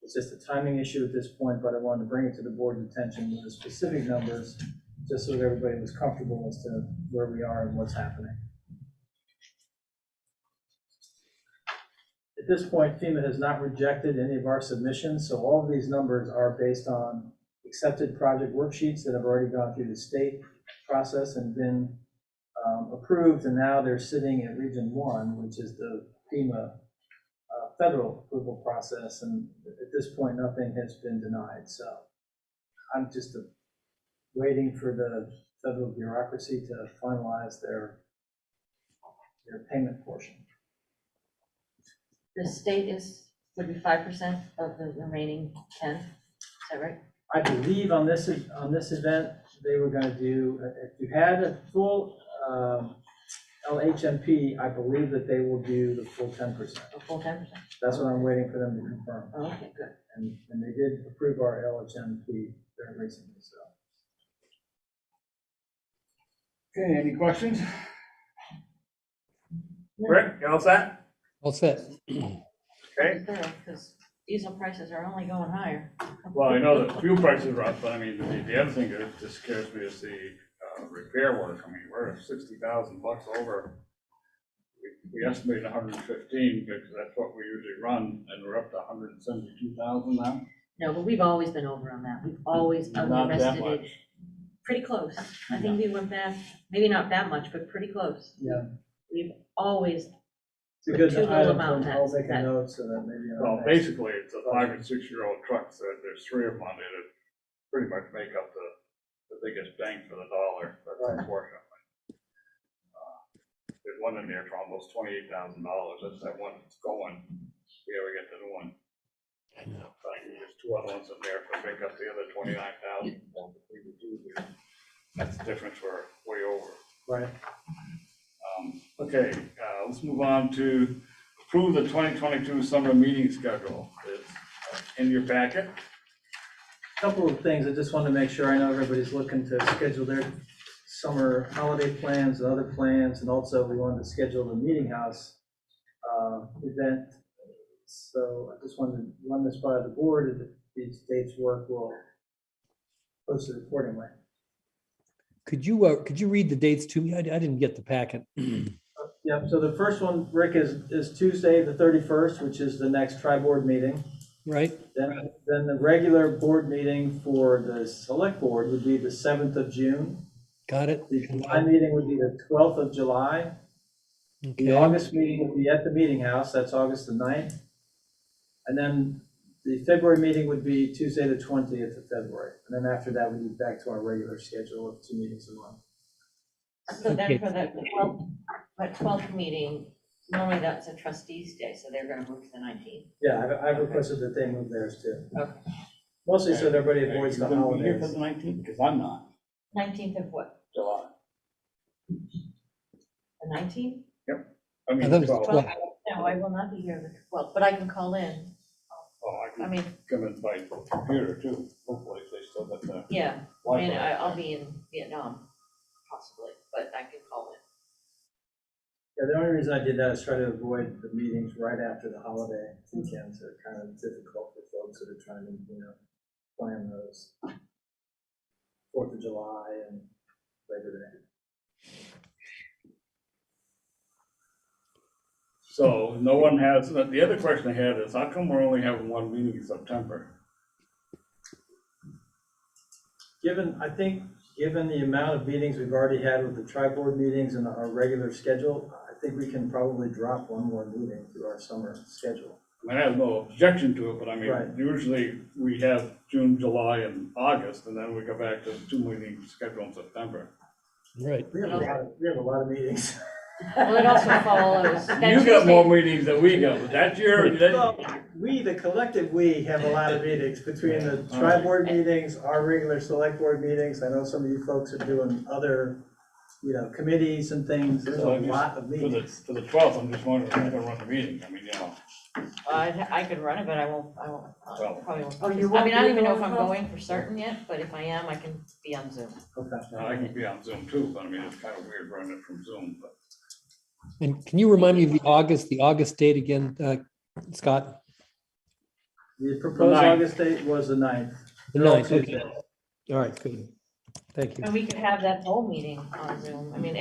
A: it's just a timing issue at this point, but I wanted to bring it to the board's attention with the specific numbers, just so that everybody was comfortable as to where we are and what's happening. At this point, FEMA has not rejected any of our submissions, so all of these numbers are based on accepted project worksheets that have already gone through the state process and been approved, and now they're sitting at Region 1, which is the FEMA federal approval process, and at this point, nothing has been denied. So I'm just waiting for the federal bureaucracy to finalize their payment portion.
C: The state would be 5% of the remaining 10, is that right?
A: I believe on this event, they were gonna do, if you had a full LHMP, I believe that they will do the full 10%.
C: A full 10%?
A: That's what I'm waiting for them to confirm.
C: Oh, okay, good.
A: And they did approve our LHMP very recently, so.
B: Okay, any questions? Rick, you all set?
K: All set.
B: Okay.
C: Because diesel prices are only going higher.
B: Well, I know that fuel prices are up, but I mean, the other thing that just scares me is the repair work. I mean, we're 60,000 bucks over. We estimated 115 because that's what we usually run, and we're up to 172,000 now.
C: No, but we've always been over on that. We've always
B: Not that
C: underestimated.
B: much.
C: Pretty close. I think we went back, maybe not that much, but pretty close.
A: Yeah.
C: We've always,
A: It's a good
C: Too little
A: item,
C: amount,
A: I'll make a
C: that-
A: note so that maybe.
B: Well, basically, it's a 5 and 6 year old truck, so there's 3 of them on it that pretty much make up the biggest bang for the dollar, that's
A: Right.
B: unfortunately. There's one in there for almost $28,000, that's that one that's going, if we ever get the new one.
K: I know.
B: So I think there's 2 other ones in there to make up the other 29,000. That's the difference, we're way over.
A: Right.
B: Okay, let's move on to approve the 2022 summer meeting schedule. It's in your packet.
A: Couple of things, I just wanted to make sure, I know everybody's looking to schedule their summer holiday plans and other plans, and also we wanted to schedule the meeting house event. So I just wanted to run this by the board, and if these dates work, we'll post it accordingly.
K: Could you read the dates to me? I didn't get the packet.
A: Yep, so the first one, Rick, is Tuesday, the 31st, which is the next tri-board meeting.
K: Right?
A: Then the regular board meeting for the select board would be the 7th of June.
K: Got it?
A: The July meeting would be the 12th of July. The
K: Okay.
A: August meeting would be at the meeting house, that's August the 9th. And then The February meeting would be Tuesday, the 20th of February. And then after that, we move back to our regular schedule of 2 meetings a month.
C: So then
K: Okay.
C: for that 12th meeting, normally that's a trustees day, so they're gonna move to the 19th.
A: Yeah, I've requested that they move theirs too.
C: Okay.
A: Mostly so that everybody avoids the
B: You gonna be here for
A: holidays.
B: the 19th? Because I'm not,
C: 19th of what?
B: July.
C: The 19th?
B: I mean,
K: I thought it was
B: 12.
C: 12th? No, I will not be here the 12th, but I can call in.
B: Oh, I
C: I
B: can
C: mean,
B: come in by computer too, hopefully, if they still got the
C: yeah, I mean,
B: Wi-Fi.
C: I'll be in Vietnam possibly, but I can call in.
A: Yeah, the only reason I did that is try to avoid the meetings right after the holiday weekends. They're kind of difficult for folks that are trying to, plan those. 4th of July and Labor Day.
B: So no one has, the other question I had is, how come we're only having one meeting in September?
A: Given the amount of meetings we've already had with the tri-board meetings and our regular schedule, I think we can probably drop one more meeting through our summer schedule.
B: I mean, I have no objection to it, but I
A: Right.
B: mean, usually we have June, July, and August, and then we go back to 2 meetings scheduled in September.
K: Right.
A: We have a lot of meetings.
C: Well, it also follows. that
B: You got more
C: Tuesday-
B: meetings than we got, but that's your,
A: Well, the collective we have a lot of meetings between the tri-board meetings, our regular select board meetings. I know some of you folks are doing other, committees and things. There's a lot of meetings.
B: For the 12th, I'm just wondering who's gonna run the meeting, I mean,
C: I could run it, but I won't,
B: Well-
C: probably won't.
F: Oh, you
C: I
F: won't
C: mean, I don't
F: be
C: even know if I'm
F: going?
C: going for certain yet, but if I am, I can be on Zoom.
A: Okay.
B: I can be on Zoom too, but I mean, it's kind of weird running it from Zoom, but.
K: And can you remind me of the August date again, Scott?
A: The proposed
B: The 9th.
A: August date was the 9th.
K: The
A: They're all
K: 9th, okay.
A: Tuesdays.
K: All right, good. Thank you.
C: And we could have that whole meeting on Zoom. I mean,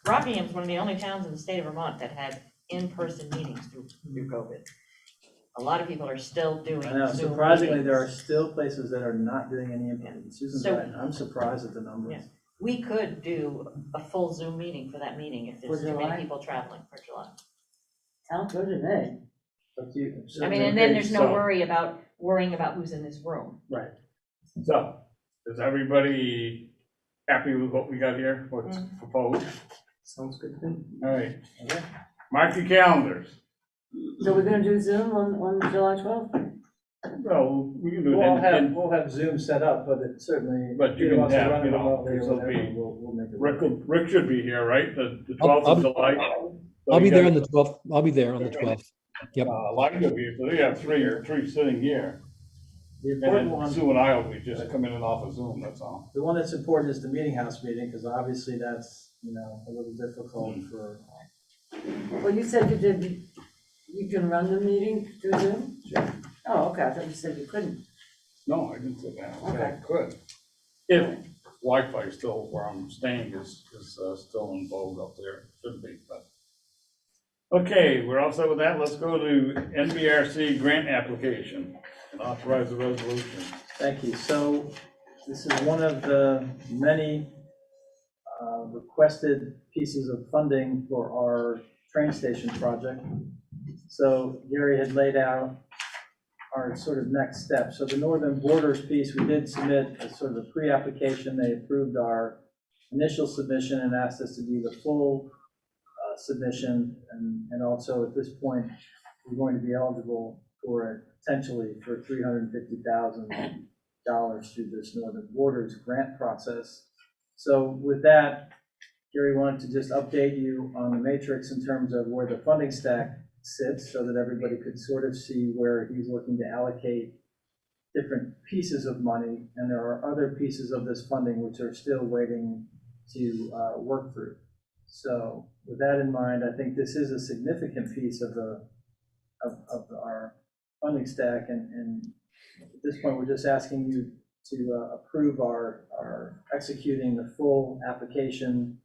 C: Rockingham's one of the only towns in the state of Vermont that had in-person meetings through COVID. A lot of people are still doing
A: I know,
C: Zoom
A: surprisingly,
C: meetings.
A: there are still places that are not doing any input. Susan's
C: So-
A: right, I'm surprised at the numbers.
C: Yeah. We could do a full Zoom meeting for that meeting if there's
F: For
C: too
F: July?
C: many people traveling for July.
F: Sounds good to me.
A: But you
C: I mean,
A: certainly-
C: and then there's no
B: So-
C: worrying about who's in this room.
A: Right.
B: So, is everybody happy with what we got here, what's proposed?
J: Sounds good to me.
B: All right, mark your calendars.
F: So we're gonna do Zoom on July 12th?
B: Well, we can do it,
A: We'll have Zoom set up, but it certainly.
B: But you
A: if
B: can
A: wants to
B: have,
A: run it
B: you know,
A: remotely or
B: there'll
A: whatever,
B: be-
A: We'll make it work.
B: Rick should be here, right, the 12th
K: I'll
B: of
K: be-
B: July?
K: I'll be there on the 12th. I'll be there on the 12th. Yep.
B: Elijah will be here, so they have three sitting here,
A: The
B: and
A: important
B: then
A: one,
B: Sue and I will be just coming in off of Zoom, that's all.
A: the one that's important is the meeting house meeting, because obviously that's, a little difficult for.
F: Well, you said you can run the meeting through Zoom?
A: Sure.
F: Oh, okay, I thought you said you couldn't.
B: No, I didn't say that, I said I
F: Okay.
B: could. If Wi-Fi still, where I'm staying is still in vogue up there, should be, but. Okay, we're all set with that, let's go to NBRC grant application and authorize the resolution.
A: Thank you. So this is one of the many requested pieces of funding for our train station project. So Gary had laid out our sort of next step. So the Northern Borders piece, we did submit a sort of a pre-application. They approved our initial submission and asked us to do the full submission. And also at this point, we're going to be eligible for it potentially for $350,000 through this Northern Borders grant process. So with that, Gary wanted to just update you on the matrix in terms of where the funding stack sits so that everybody could sort of see where he's looking to allocate different pieces of money. And there are other pieces of this funding which are still waiting to work through. So with that in mind, I think this is a significant piece of our funding stack. And at this point, we're just asking you to approve our executing the full application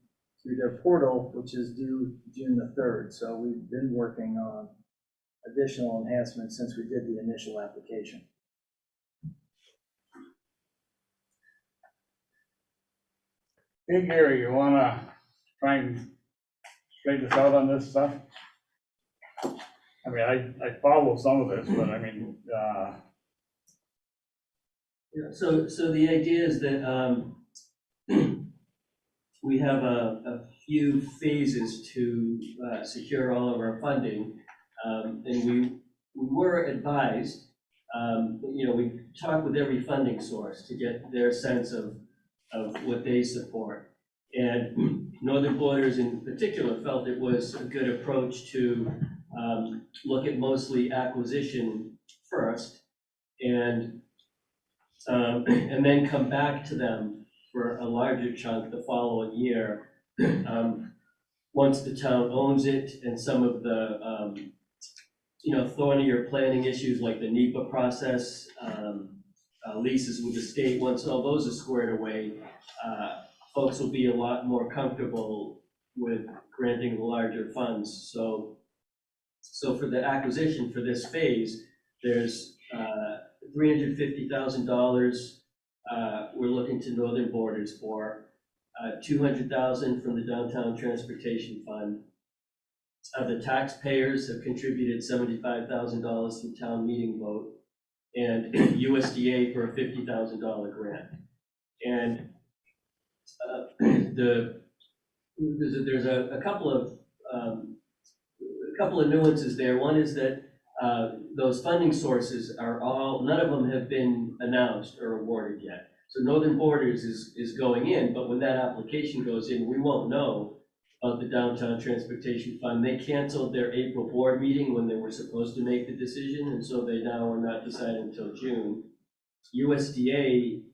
A: through their portal, which is due June the 3rd. So we've been working on additional enhancements since we did the initial application.
B: Hey Gary, you wanna try and straighten us out on this stuff? I mean, I follow some of this, but I mean,
E: Yeah, so the idea is that, we have a few phases to, secure all of our funding. And we were advised, we talked with every funding source to get their sense of what they support. And Northern Borders in particular felt it was a good approach to, look at mostly acquisition first, and then come back to them for a larger chunk the following year, once the town owns it, and some of the, thornier planning issues like the NEPA process, leases with the state, once all those are squared away, folks will be a lot more comfortable with granting the larger funds. So for the acquisition for this phase, there's $350,000 we're looking to Northern Borders for, $200,000 from the Downtown Transportation Fund. The taxpayers have contributed $75,000 through town meeting vote, and USDA for a $50,000 grant. And there's a couple of nuances there. One is that those funding sources are all, none of them have been announced or awarded yet. So Northern Borders is going in, but when that application goes in, we won't know about the Downtown Transportation Fund. They canceled their April board meeting when they were supposed to make the decision, and so they now are not deciding until June. USDA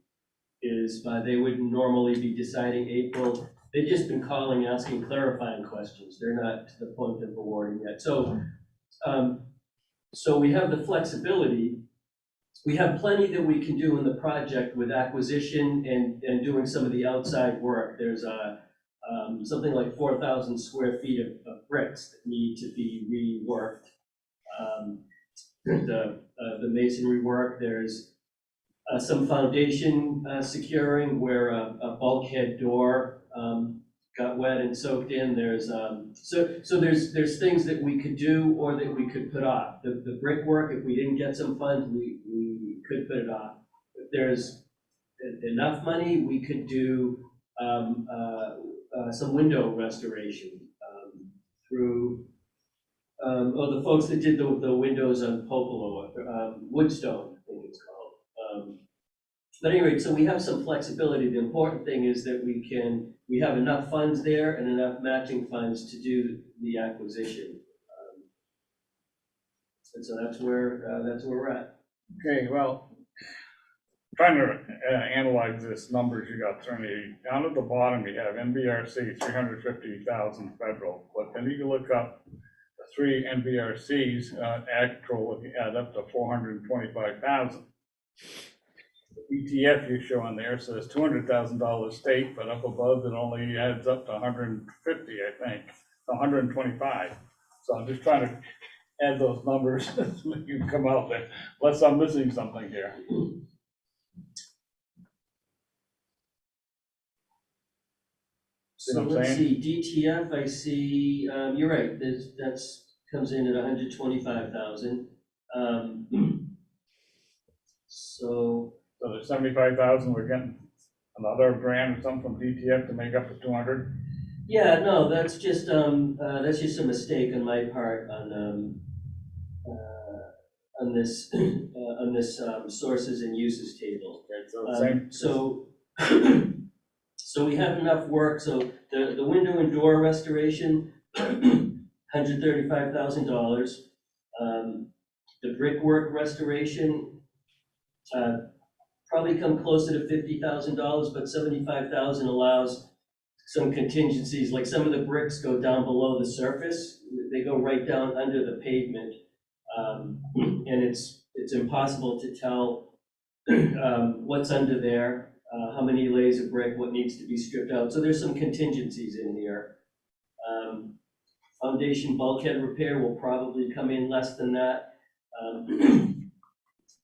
E: is, they wouldn't normally be deciding April. They've just been calling, asking clarifying questions. They're not to the point of awarding yet. So we have the flexibility. We have plenty that we can do in the project with acquisition and doing some of the outside work. There's something like 4,000 square feet of bricks that need to be reworked. The masonry work, there's some foundation securing where a bulkhead door got wet and soaked in. There's so there's things that we could do or that we could put off. The brickwork, if we didn't get some funds, we could put it off. If there's enough money, we could do some window restoration through the folks that did the windows on Popolo, Woodstone, I think it's called. But anyway, so we have some flexibility. The important thing is that we have enough funds there and enough matching funds to do the acquisition. And so that's where we're at.
B: okay, well, trying to analyze this numbers you got thrown in. Down at the bottom, you have NBRC, 350,000 federal, but then you can look up the three NBRCs, actual, if you add up to 425,000. The ETF you show on there says $200,000 state, but up above it only adds up to 150, I think, 125. So I'm just trying to add those numbers so you can come out there, unless I'm missing something here.
E: So
B: what I'm
E: let's
B: saying?
E: see, DTF, I see, you're right, that's comes in at 125,000. So
B: there's 75,000, we're getting another grant or something from DTF to make up the 200?
E: yeah, no, that's just a mistake on my part on this sources and uses table.
B: Okay, so same.
E: So we have enough work, so the window and door restoration, $135,000. The brickwork restoration, probably come closer to $50,000, but $75,000 allows some contingencies, like some of the bricks go down below the surface, they go right down under the pavement. And it's impossible to tell what's under there, how many layers of brick, what needs to be stripped out. So there's some contingencies in here. Foundation bulkhead repair will probably come in less than that.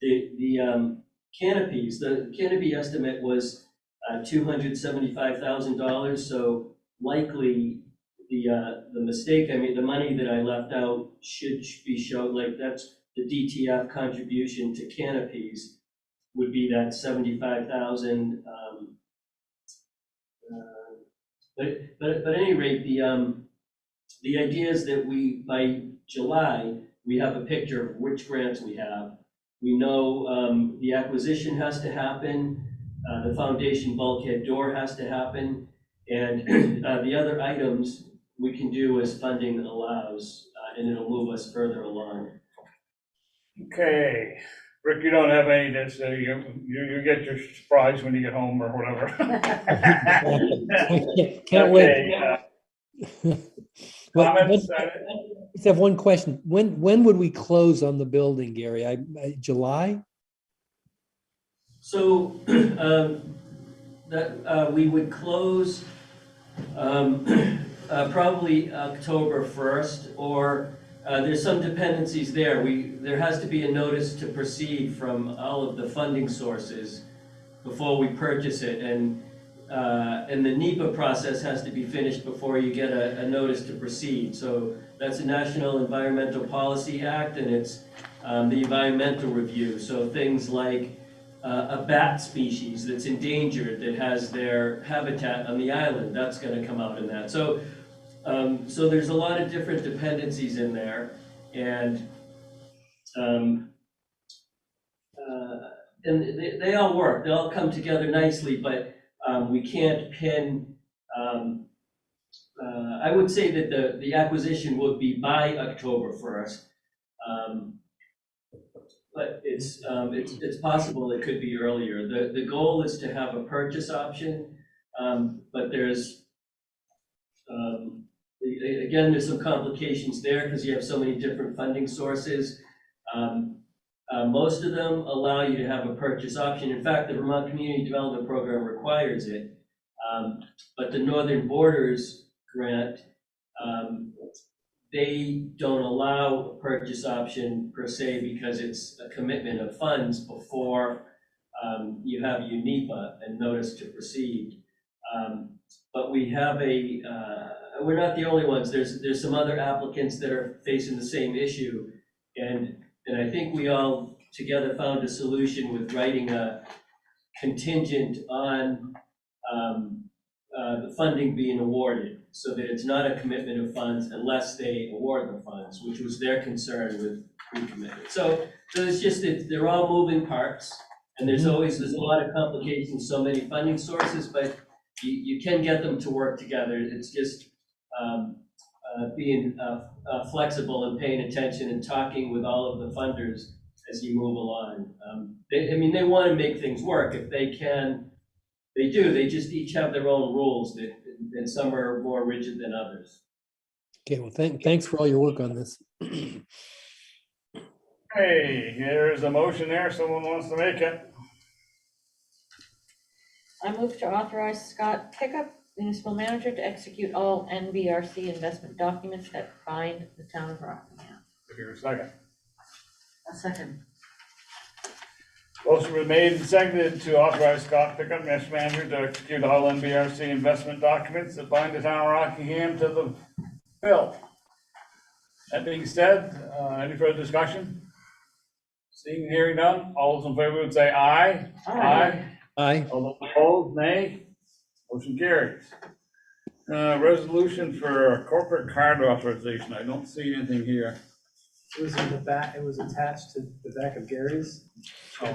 E: The canopies, the canopy estimate was $275,000, so likely the mistake, I mean, the money that I left out should be shown, like, that's the DTF contribution to canopies would be that 75,000. But at any rate, the idea is that by July, we have a picture of which grants we have. We know the acquisition has to happen, the foundation bulkhead door has to happen, and the other items we can do as funding allows, and it'll move us further along.
B: Okay, Rick, you don't have any, that's, you get your surprise when you get home or whatever.
K: Can't wait.
B: Okay,
K: Well,
B: comments?
K: I just have one question. When would we close on the building, Gary? July?
E: So that we would close probably October 1st, or there's some dependencies there. There has to be a notice to proceed from all of the funding sources before we purchase it, and the NEPA process has to be finished before you get a notice to proceed. So that's the National Environmental Policy Act, and it's the environmental review. So things like a bat species that's endangered that has their habitat on the island, that's going to come out in that. So there's a lot of different dependencies in there, and they all work. They all come together nicely, but we can't pin. I would say that the acquisition would be by October 1st, but it's possible it could be earlier. The goal is to have a purchase option, but there's again, there's some complications there because you have so many different funding sources. Most of them allow you to have a purchase option. In fact, the Vermont Community Development Program requires it. But the Northern Borders grant, they don't allow a purchase option per se because it's a commitment of funds before you have your NEPA and notice to proceed. But we have we're not the only ones. There's some other applicants that are facing the same issue. And I think we all together found a solution with writing a contingent on the funding being awarded, so that it's not a commitment of funds unless they award the funds, which was their concern with pre-commitment. So it's just that they're all moving parts, and there's a lot of complications, so many funding sources, but you can get them to work together. It's just being flexible and paying attention and talking with all of the funders as you move along. They want to make things work. If they can, they do. They just each have their own rules, and some are more rigid than others.
K: Okay, well, thanks for all your work on this.
B: Hey, there's a motion there. Someone wants to make it.
C: I move to authorize Scott Pickup, municipal manager, to execute all NBRC investment documents that bind the town of Rockingham.
B: If you're a second.
F: A second.
B: Motion was made and seconded to authorize Scott Pickup, municipal manager, to execute all NBRC investment documents that bind the town of Rockingham to the bill. That being said, any further discussion? Seeing and hearing none, all those in favor would say aye.
F: Aye.
K: Aye.
B: All those opposed, nay. Motion carries. Resolution for corporate card authorization. I don't see anything here.
A: It was in the back, it was attached to the back of Gary's. Yeah,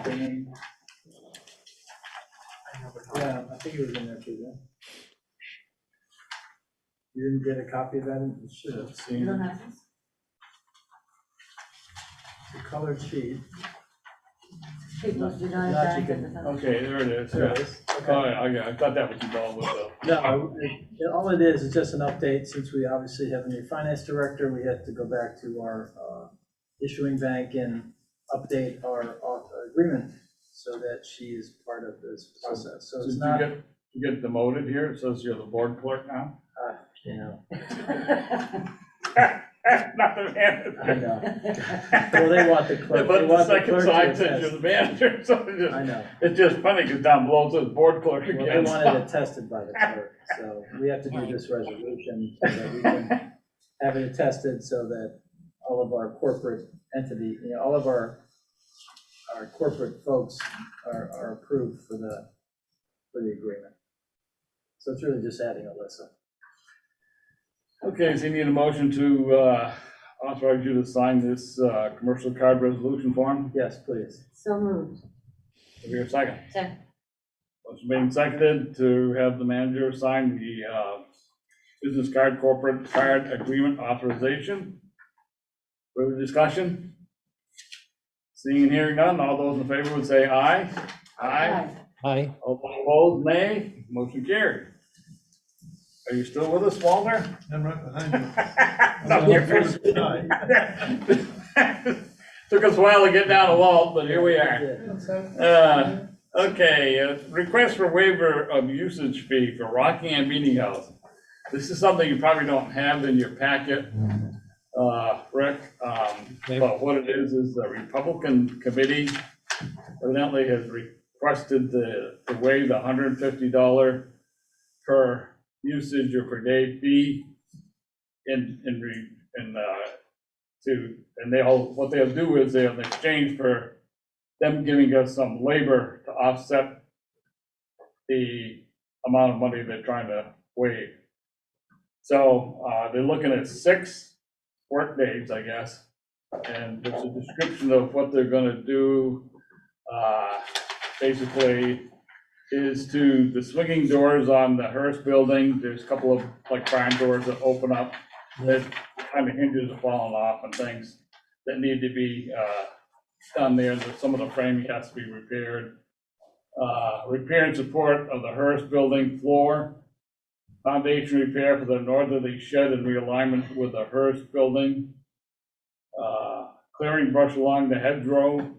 A: I think it was in there too, then. You didn't get a copy of that? You should have
F: You
A: seen
F: don't
A: it.
F: have this?
A: It's a colored sheet.
F: People do not
A: Not
F: back
A: you
F: at the
A: can-
F: time.
B: Okay, there it is.
A: There
B: Yeah.
A: it is.
B: Oh,
A: Okay.
B: yeah, I thought that was involved with the.
A: No, all it is just an update. Since we obviously have a new finance director, we had to go back to our issuing bank and update our agreement so that she is part of this process. So
B: Did
A: it's
B: you
A: not,
B: get demoted here? It says you're the board clerk now?
A: you know.
B: Not the manager.
A: I know. Well, they want the clerk, they
B: But the
A: want the
B: second
A: clerk to
B: side says you're
A: attest.
B: the manager, so
A: I know.
B: it's just funny, because down below it says board clerk
A: Well,
B: again.
A: they wanted it tested by the clerk, so we have to do this resolution so that we can have it attested so that all of our corporate entity, all of our corporate folks are approved for the agreement. So it's really just adding Alyssa.
B: Okay, so you need a motion to authorize you to sign this commercial card resolution form.
A: Yes, please.
F: So moved.
B: Give me a second.
C: Second.
B: Motion made and seconded to have the manager sign the business card, corporate card agreement authorization. Further discussion? Seeing and hearing none, all those in favor would say aye. Aye.
K: Aye.
B: All opposed, nay. Motion carried. Are you still with us, Walter?
N: I'm right behind you.
B: No, you're first. Took us a while to get down to Walt, but here we are. Okay, request for waiver of usage fee for Rockingham Meeting House. This is something you probably don't have in your packet, Rick. But what it is the Republican committee evidently has requested to waive the $150 per usage or per day fee what they'll do is they'll exchange for them giving us some labor to offset the amount of money they're trying to waive. So they're looking at 6 work days, I guess, and there's a description of what they're gonna do. Basically is to the swinging doors on the Hearst building. There's a couple of like barn doors that open up that kind of hinges are falling off and things that need to be done there. That some of the framing has to be repaired. Repair and support of the Hearst building floor. Foundation repair for the northerly shed and realignment with the Hearst building. Clearing brush along the hedgerow.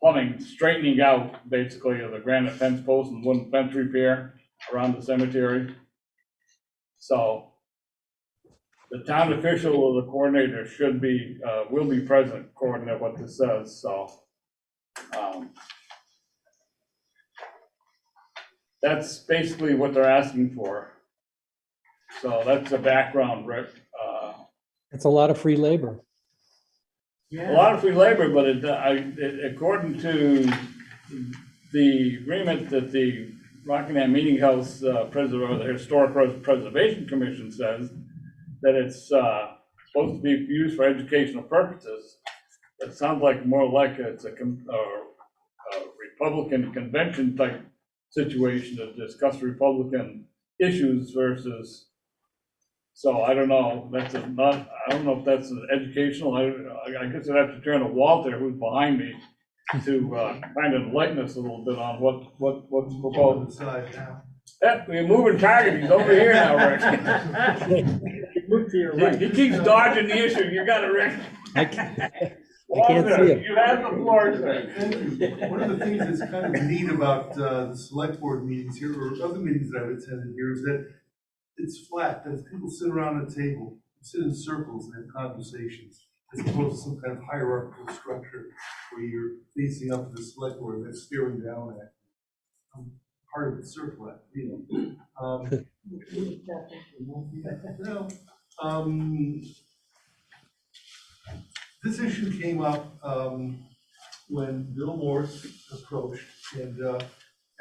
B: Plumbing, straightening out basically of the granite fence post and wooden fence repair around the cemetery. So the town official or the coordinator will be present, according to what this says, so. That's basically what they're asking for. So that's the background, Rick.
K: It's a lot of free labor.
B: A lot of free labor, but according to the agreement that the Rockingham Meeting House or the Historic Preservation Commission says, that it's supposed to be used for educational purposes. It sounds like more like it's a Republican convention type situation to discuss Republican issues versus. So I don't know, I don't know if that's an educational, I guess I'd have to turn to Walter, who's behind me, to kind of enlighten us a little bit on what's proposed. Yeah, we're moving target, he's over here now, Rick.
A: Move to your right.
B: He keeps dodging the issue, you got it, Rick.
K: I can't see
B: Walter,
K: it.
B: you have the floor, sir.
N: One of the things that's kind of neat about the select board meetings here, or other meetings that I've attended here, is that it's flat, that people sit around a table, sit in circles and have conversations, as opposed to some kind of hierarchical structure where you're facing up to the select board and they're staring down at you. Part of the circle, you know. This issue came up when Bill Morse approached and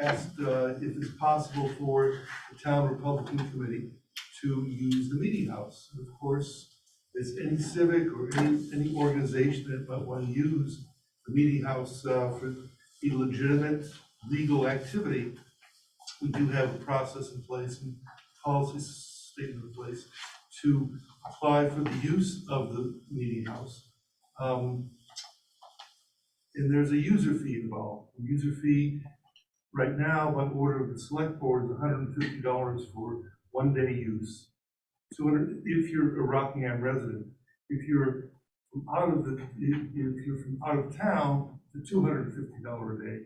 N: asked if it's possible for the town Republican committee to use the meeting house. And of course, as any civic or any organization that might want to use the meeting house for a legitimate legal activity, we do have a process in place and policy statement in place to apply for the use of the meeting house. And there's a user fee involved. The user fee right now, by order of the select board, is $150 for 1 day use. $200 if you're a Rockingham resident. If you're from out of town, it's $250 a day.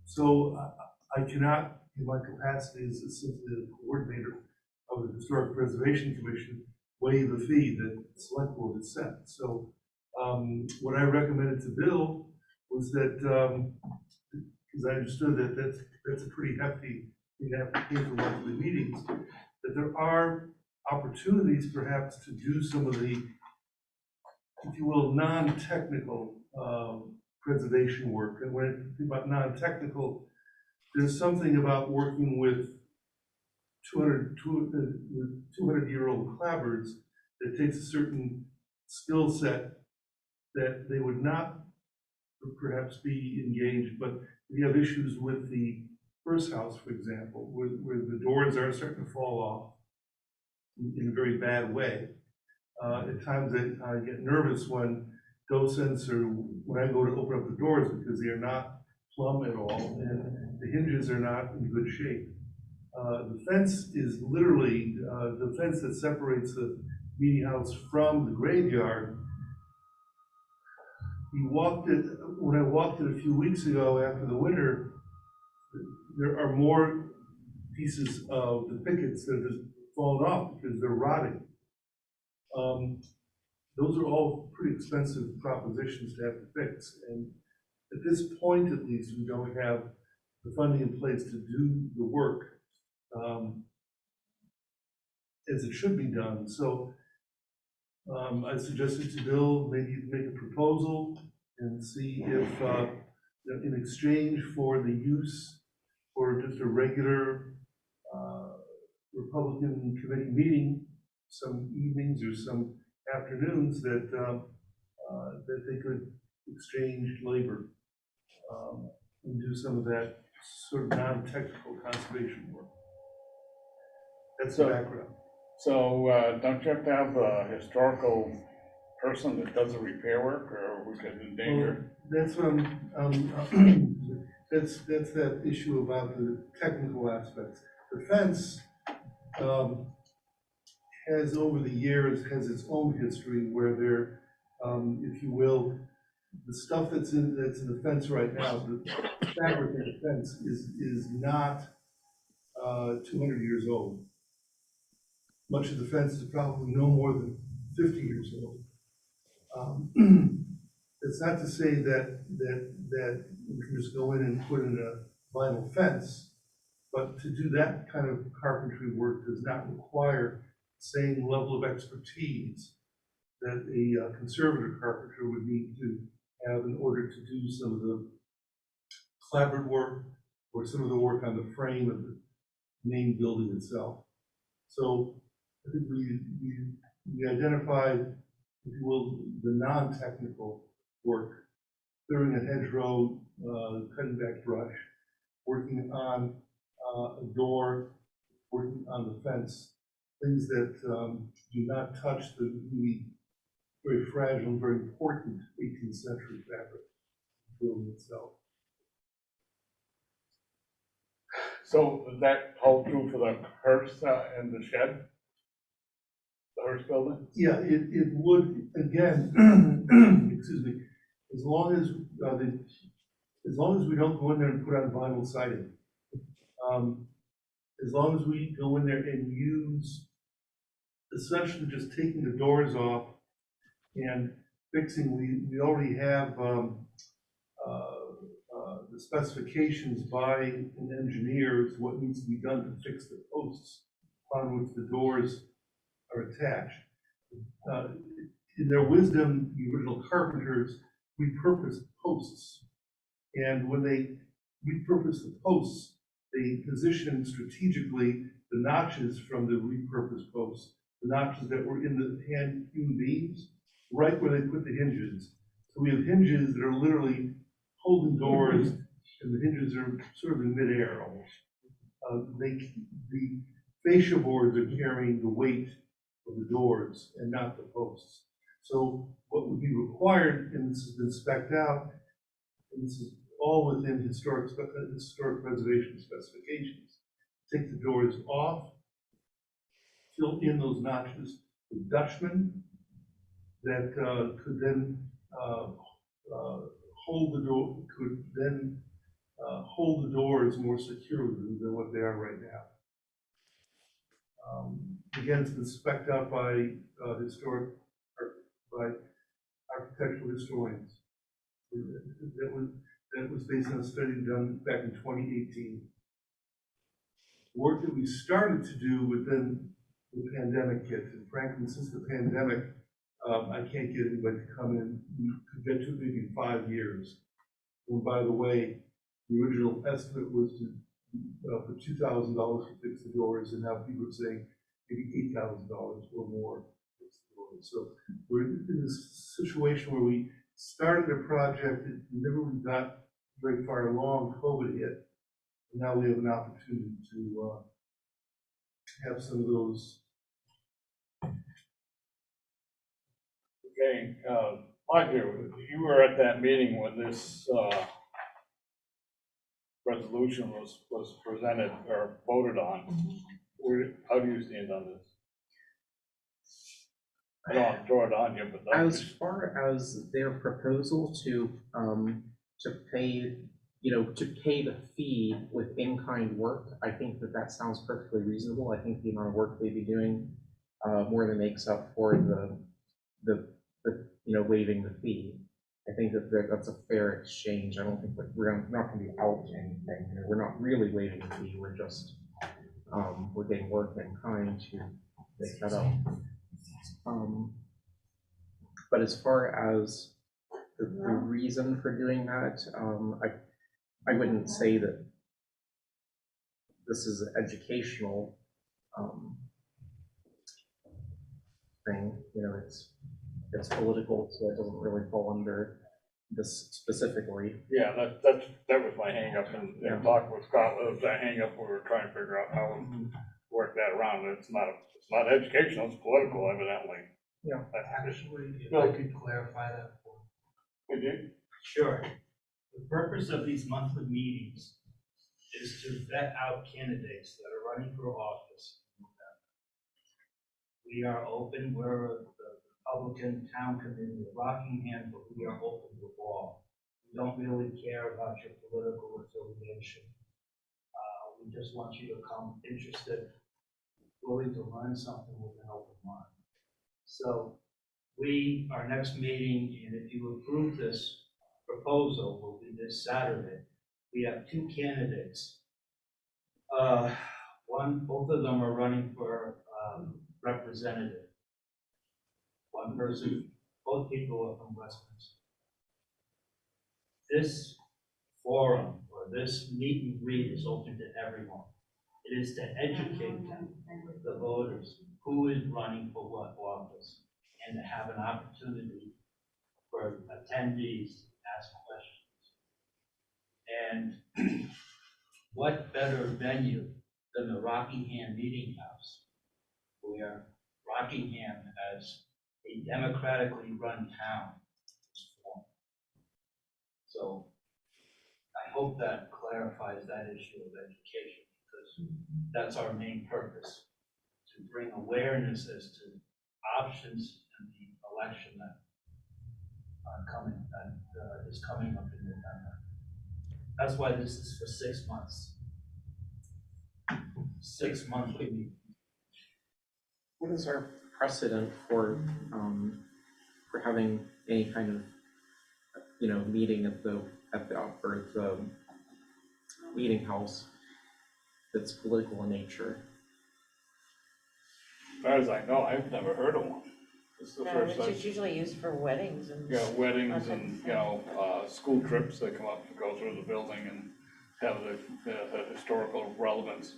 N: So I cannot, in my capacity as simply the coordinator of the Historic Preservation Commission, waive the fee that the select board has set. So what I recommended to Bill was that, because I understood that that's a pretty hefty, you have to pay for monthly meetings, that there are opportunities perhaps to do some of the, if you will, non-technical preservation work. And when I think about non-technical, there's something about working with 200-year-old clapboards that takes a certain skill set that they would not perhaps be engaged, but you have issues with the first house, for example, where the doors are starting to fall off in a very bad way. At times I get nervous when docents or when I go to open up the doors because they are not plumb at all and the hinges are not in good shape. The fence is literally, the fence that separates the meeting house from the graveyard. When I walked it a few weeks ago after the winter, there are more pieces of the pickets that have just fallen off because they're rotting. Those are all pretty expensive propositions to have to fix. And at this point, at least, we don't have the funding in place to do the work as it should be done. So I suggested to Bill maybe make a proposal and see if in exchange for the use for just a regular Republican committee meeting, some evenings or some afternoons, that that they could exchange labor and do some of that sort of non-technical conservation work. That's the background.
B: So, don't you have to have a historical person that does the repair work, or we could endanger?
N: Well, that's what that's that issue about the technical aspects. The fence has over the years has its own history where there, if you will, the stuff that's in the fence right now, the fabric of the fence is not 200 years old. Much of the fence is probably no more than 50 years old. It's not to say that we can just go in and put in a vinyl fence, but to do that kind of carpentry work does not require the same level of expertise that a conservative carpenter would need to have in order to do some of the clapboard work or some of the work on the frame of the main building itself. So I think we identified, if you will, the non-technical work, clearing a hedgerow, cutting back brush, working on a door, working on the fence, things that do not touch the really very fragile and very important 18th century fabric building itself.
B: So does that hold true for the hearse and the shed? The hearse building?
N: Yeah, it would, again, excuse me, as long as we don't go in there and put on vinyl siding. As long as we go in there and use essentially just taking the doors off and fixing, we already have the specifications by an engineer as to what needs to be done to fix the posts on which the doors are attached. In their wisdom, the original carpenters repurposed posts. And when they repurposed the posts, they positioned strategically the notches from the repurposed posts, the notches that were in the hand-hewn beams, right where they put the hinges. So we have hinges that are literally holding doors, and the hinges are sort of in midair almost. The fascia boards are carrying the weight of the doors and not the posts. So what would be required, and this has been spec'd out, and this is all within historic preservation specifications, take the doors off, fill in those notches with Dutchmen that could then hold the door, hold the doors more securely than what they are right now. again, it's been spec'd out by by architectural historians. That was based on a study done back in 2018. Work that we started to do, but then the pandemic hit, and frankly, since the pandemic, I can't get anybody to come in. We could get to maybe 5 years. And by the way, the original estimate was for $2,000 to fix the doors, and now people are saying maybe $8,000 or more to fix the doors. So we're in this situation where we started a project that never really got very far along, COVID hit, and now we have an opportunity to have some of those.
B: Okay, Roger, you were at that meeting when this, resolution was presented or voted on. How do you stand on this? I don't want to throw it on you, but.
J: As far as their proposal to pay, to pay the fee with in-kind work, I think that sounds perfectly reasonable. I think the amount of work they'd be doing more than makes up for the waiving the fee. I think that's a fair exchange. I don't think we're not going to be out anything. We're not really waiving the fee. We're just we're getting work in kind to make that up. But as far as the reason for doing that, I wouldn't say that this is an educational thing. It's political, so it doesn't really fall under this specifically.
B: Yeah, that was my hang up in talking with Scott. It was that hang up we were trying to figure out how to work that around. It's not educational, it's political, evidently.
J: Yeah.
O: Actually, if I could clarify that for you.
B: Could you?
O: Sure. The purpose of these monthly meetings is to vet out candidates that are running for office. We are open, we're the Republican town committee of Rockingham, but we are open to all. We don't really care about your political affiliation. We just want you to come interested, willing to learn something with an open mind. So our next meeting, and if you approve this proposal, will be this Saturday. We have 2 candidates. Both of them are running for representative. One person, both people are from Westminster. This forum, or this meet and greet, is open to everyone. It is to educate them, the voters, who is running for what office, and to have an opportunity for attendees to ask questions. And what better venue than the Rockingham Meeting House, where Rockingham, as a democratically run town, is formed. So I hope that clarifies that issue of education, because that's our main purpose, to bring awareness as to options in the election that is coming up in November. That's why this is for 6 months. 6 monthly meetings.
J: What is our precedent for having any kind of meeting at the meeting house that's political in nature?
B: As far as I know, I've never heard of one. This is the first time.
C: It's usually used for weddings and.
B: Yeah, weddings and, school trips, they come up to go through the building and have the historical relevance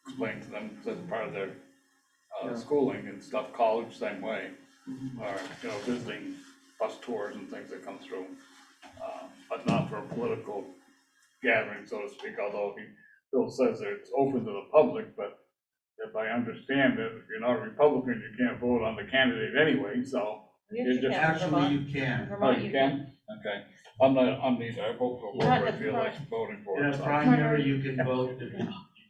B: explained to them as part of their schooling and stuff. College, same way. Or, visiting bus tours and things that come through. But not for a political gathering, so to speak, although Bill says that it's open to the public, but if I understand it, if you're not a Republican, you can't vote on the candidate anyway, so.
C: Yes, you can.
O: Actually, you can.
C: Vermont,
B: Oh, you can? Okay. I'm neither. I vote for whoever I feel like voting for.
O: In a
B: so.
O: primary, you can vote, if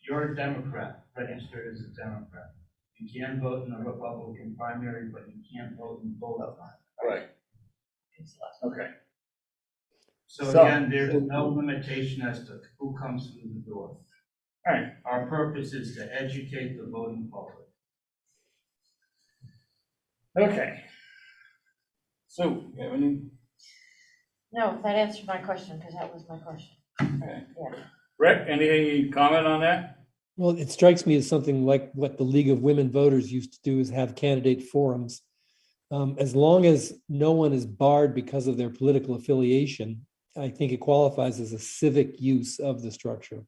O: you're a Democrat, registered as a Democrat. You can vote in a Republican primary, but you can't vote in both of them.
B: Right. Okay.
O: So again, there's no limitation as to who comes through the door.
B: Right.
O: Our purpose is to educate the voting public.
B: Okay. Sue, you have any?
C: No, that answered my question, because that was my question.
B: Okay.
C: Yeah.
B: Rick, any comment on that?
K: Well, it strikes me as something like what the League of Women Voters used to do, is have candidate forums. As long as no one is barred because of their political affiliation, I think it qualifies as a civic use of the structure.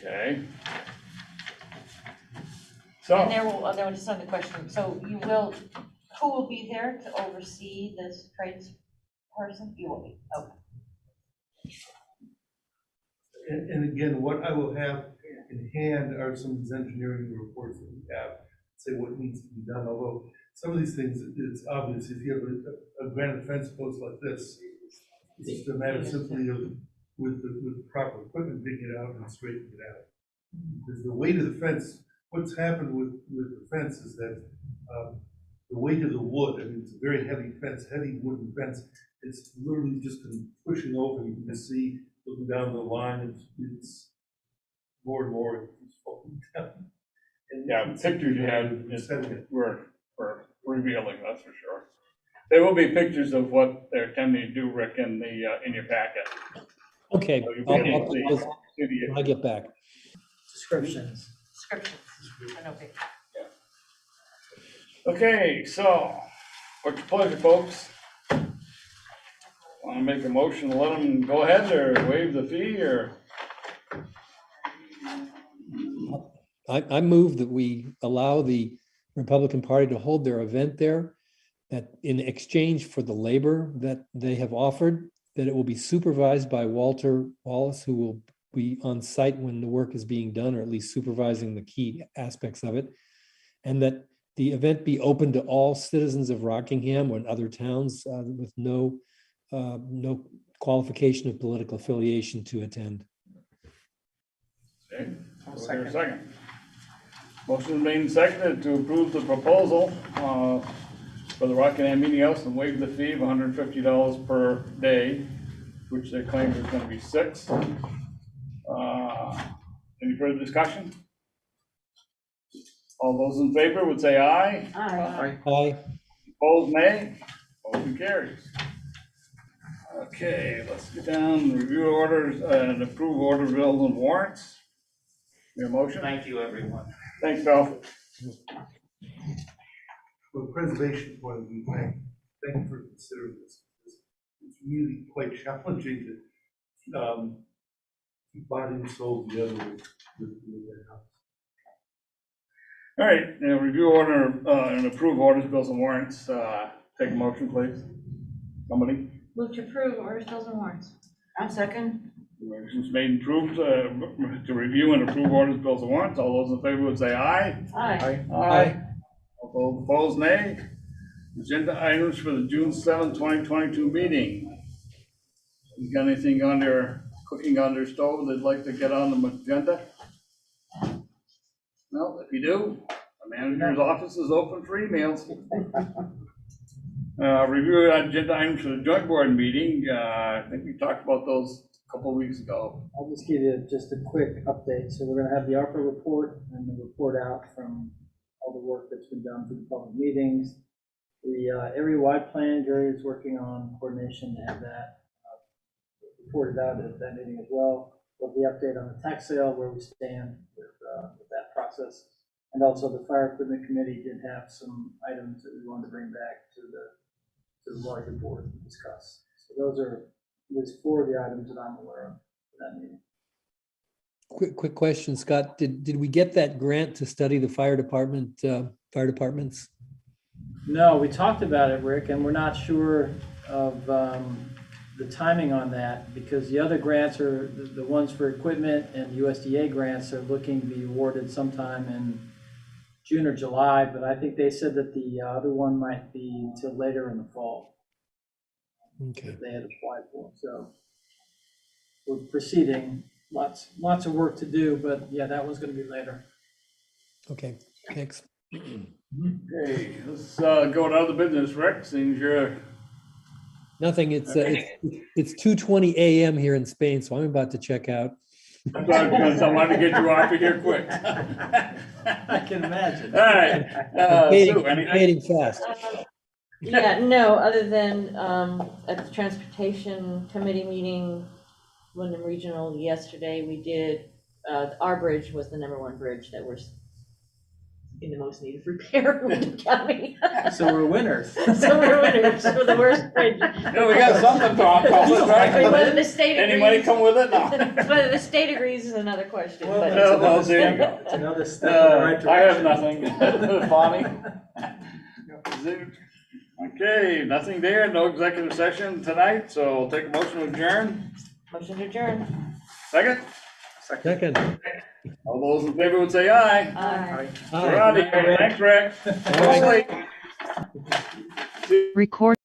B: Okay.
C: And
B: So,
C: there was just another question, so who will be there to oversee this trades person? You will be, okay.
N: And again, what I will have in hand are some of these engineering reports that we have, say what needs to be done, although some of these things, it's obvious, if you have a granite fence post like this, it's a matter simply of, with the proper equipment, digging it out and straightening it out. Because the weight of the fence, what's happened with the fence is that, the weight of the wood, I mean, it's a very heavy fence, heavy wooden fence, it's literally just been pushing over, you can just see, looking down the line, it's more and more, it's falling down. And
B: yeah, the pictures you had
N: setting it.
B: were revealing, that's for sure. There will be pictures of what they're attempting to do, Rick, in your packet.
K: Okay,
B: So you'll be able to see the
K: when I get back.
A: Descriptions.
C: Descriptions, I know, okay.
B: Okay, so, what's your pleasure, folks? Want to make a motion to let them go ahead or waive the fee, or?
K: I move that we allow the Republican Party to hold their event there, that in exchange for the labor that they have offered, that it will be supervised by Walter Wallace, who will be on site when the work is being done, or at least supervising the key aspects of it, and that the event be open to all citizens of Rockingham or other towns with no qualification of political affiliation to attend.
B: Okay, is there a second? Motion made and seconded to approve the proposal for the Rockingham Meeting House and waive the fee of $150 per day, which they claim is going to be 6. Any further discussion? All those in favor would say aye.
F: Aye.
K: Aye.
B: Opposed, nay. Motion carries. Okay, let's get down, review orders and approve order bills and warrants. Your motion?
O: Thank you, everyone.
B: Thanks, Bill.
N: From a preservation point of view, thank you for considering this. It's really quite challenging to keep buying and sold together with that house.
B: All right, now review order and approve orders, bills and warrants. Take a motion, please. Somebody?
C: Move to approve orders, bills, and warrants.
F: I'll second.
B: Motion's made and approved to review and approve orders, bills and warrants. All those in favor would say aye.
F: Aye.
B: Aye. All those opposed, nay. Agenda items for the June 7th, 2022 meeting. You got anything on their, cooking on their stove they'd like to get on the agenda? No, if you do, the manager's office is open for emails. Review agenda items for the joint board meeting. I think we talked about those a couple of weeks ago.
A: I'll just give you just a quick update. So we're gonna have the ARPA report and the report out from all the work that's been done through the public meetings. The area-wide plan, Jerry is working on coordination to have that reported out at that meeting as well. There'll be update on the tax sale, where we stand with that process. And also the fire equipment committee did have some items that we wanted to bring back to the larger board to discuss. So those are at least 4 of the items that I'm aware of for that meeting.
K: Quick question, Scott. Did we get that grant to study the fire departments?
A: No, we talked about it, Rick, and we're not sure of the timing on that, because the other grants are, the ones for equipment and USDA grants are looking to be awarded sometime in June or July, but I think they said that the other one might be until later in the fall.
K: Okay.
A: They had applied for, so we're proceeding. Lots of work to do, but yeah, that one's going to be later.
K: Okay, thanks.
B: Okay, let's go to other business, Rick, seeing you're
K: Nothing, it's 2:20 a.m. here in Spain, so I'm about to check out.
B: That's what I was gonna say, I wanted to get you off of here quick.
A: I can imagine.
B: All right, Sue, anything?
K: Fading fast.
C: Yeah, no, other than, at the Transportation Committee meeting, Wyndham Regional yesterday, we did, our bridge was the #1 bridge that was in the most need of repair in Wyndham County.
A: So we're winners.
C: So we're winners for the worst bridge.
B: Yeah, we got something to accomplish, right?
C: Whether the state agrees.
B: Any money come with it? No.
C: Whether the state agrees is another question, but.
B: Well, there you go.
A: It's another step in the right direction.
B: I have nothing. Bonnie? Zoot. Okay, nothing there, no executive session tonight, so I'll take a motion to adjourn.
C: Motion to adjourn.
B: Second?
K: Second.
B: All those in favor would say aye.
C: Aye.
B: We're out of here. Thanks, Rick.
K: Aye.
B: Record.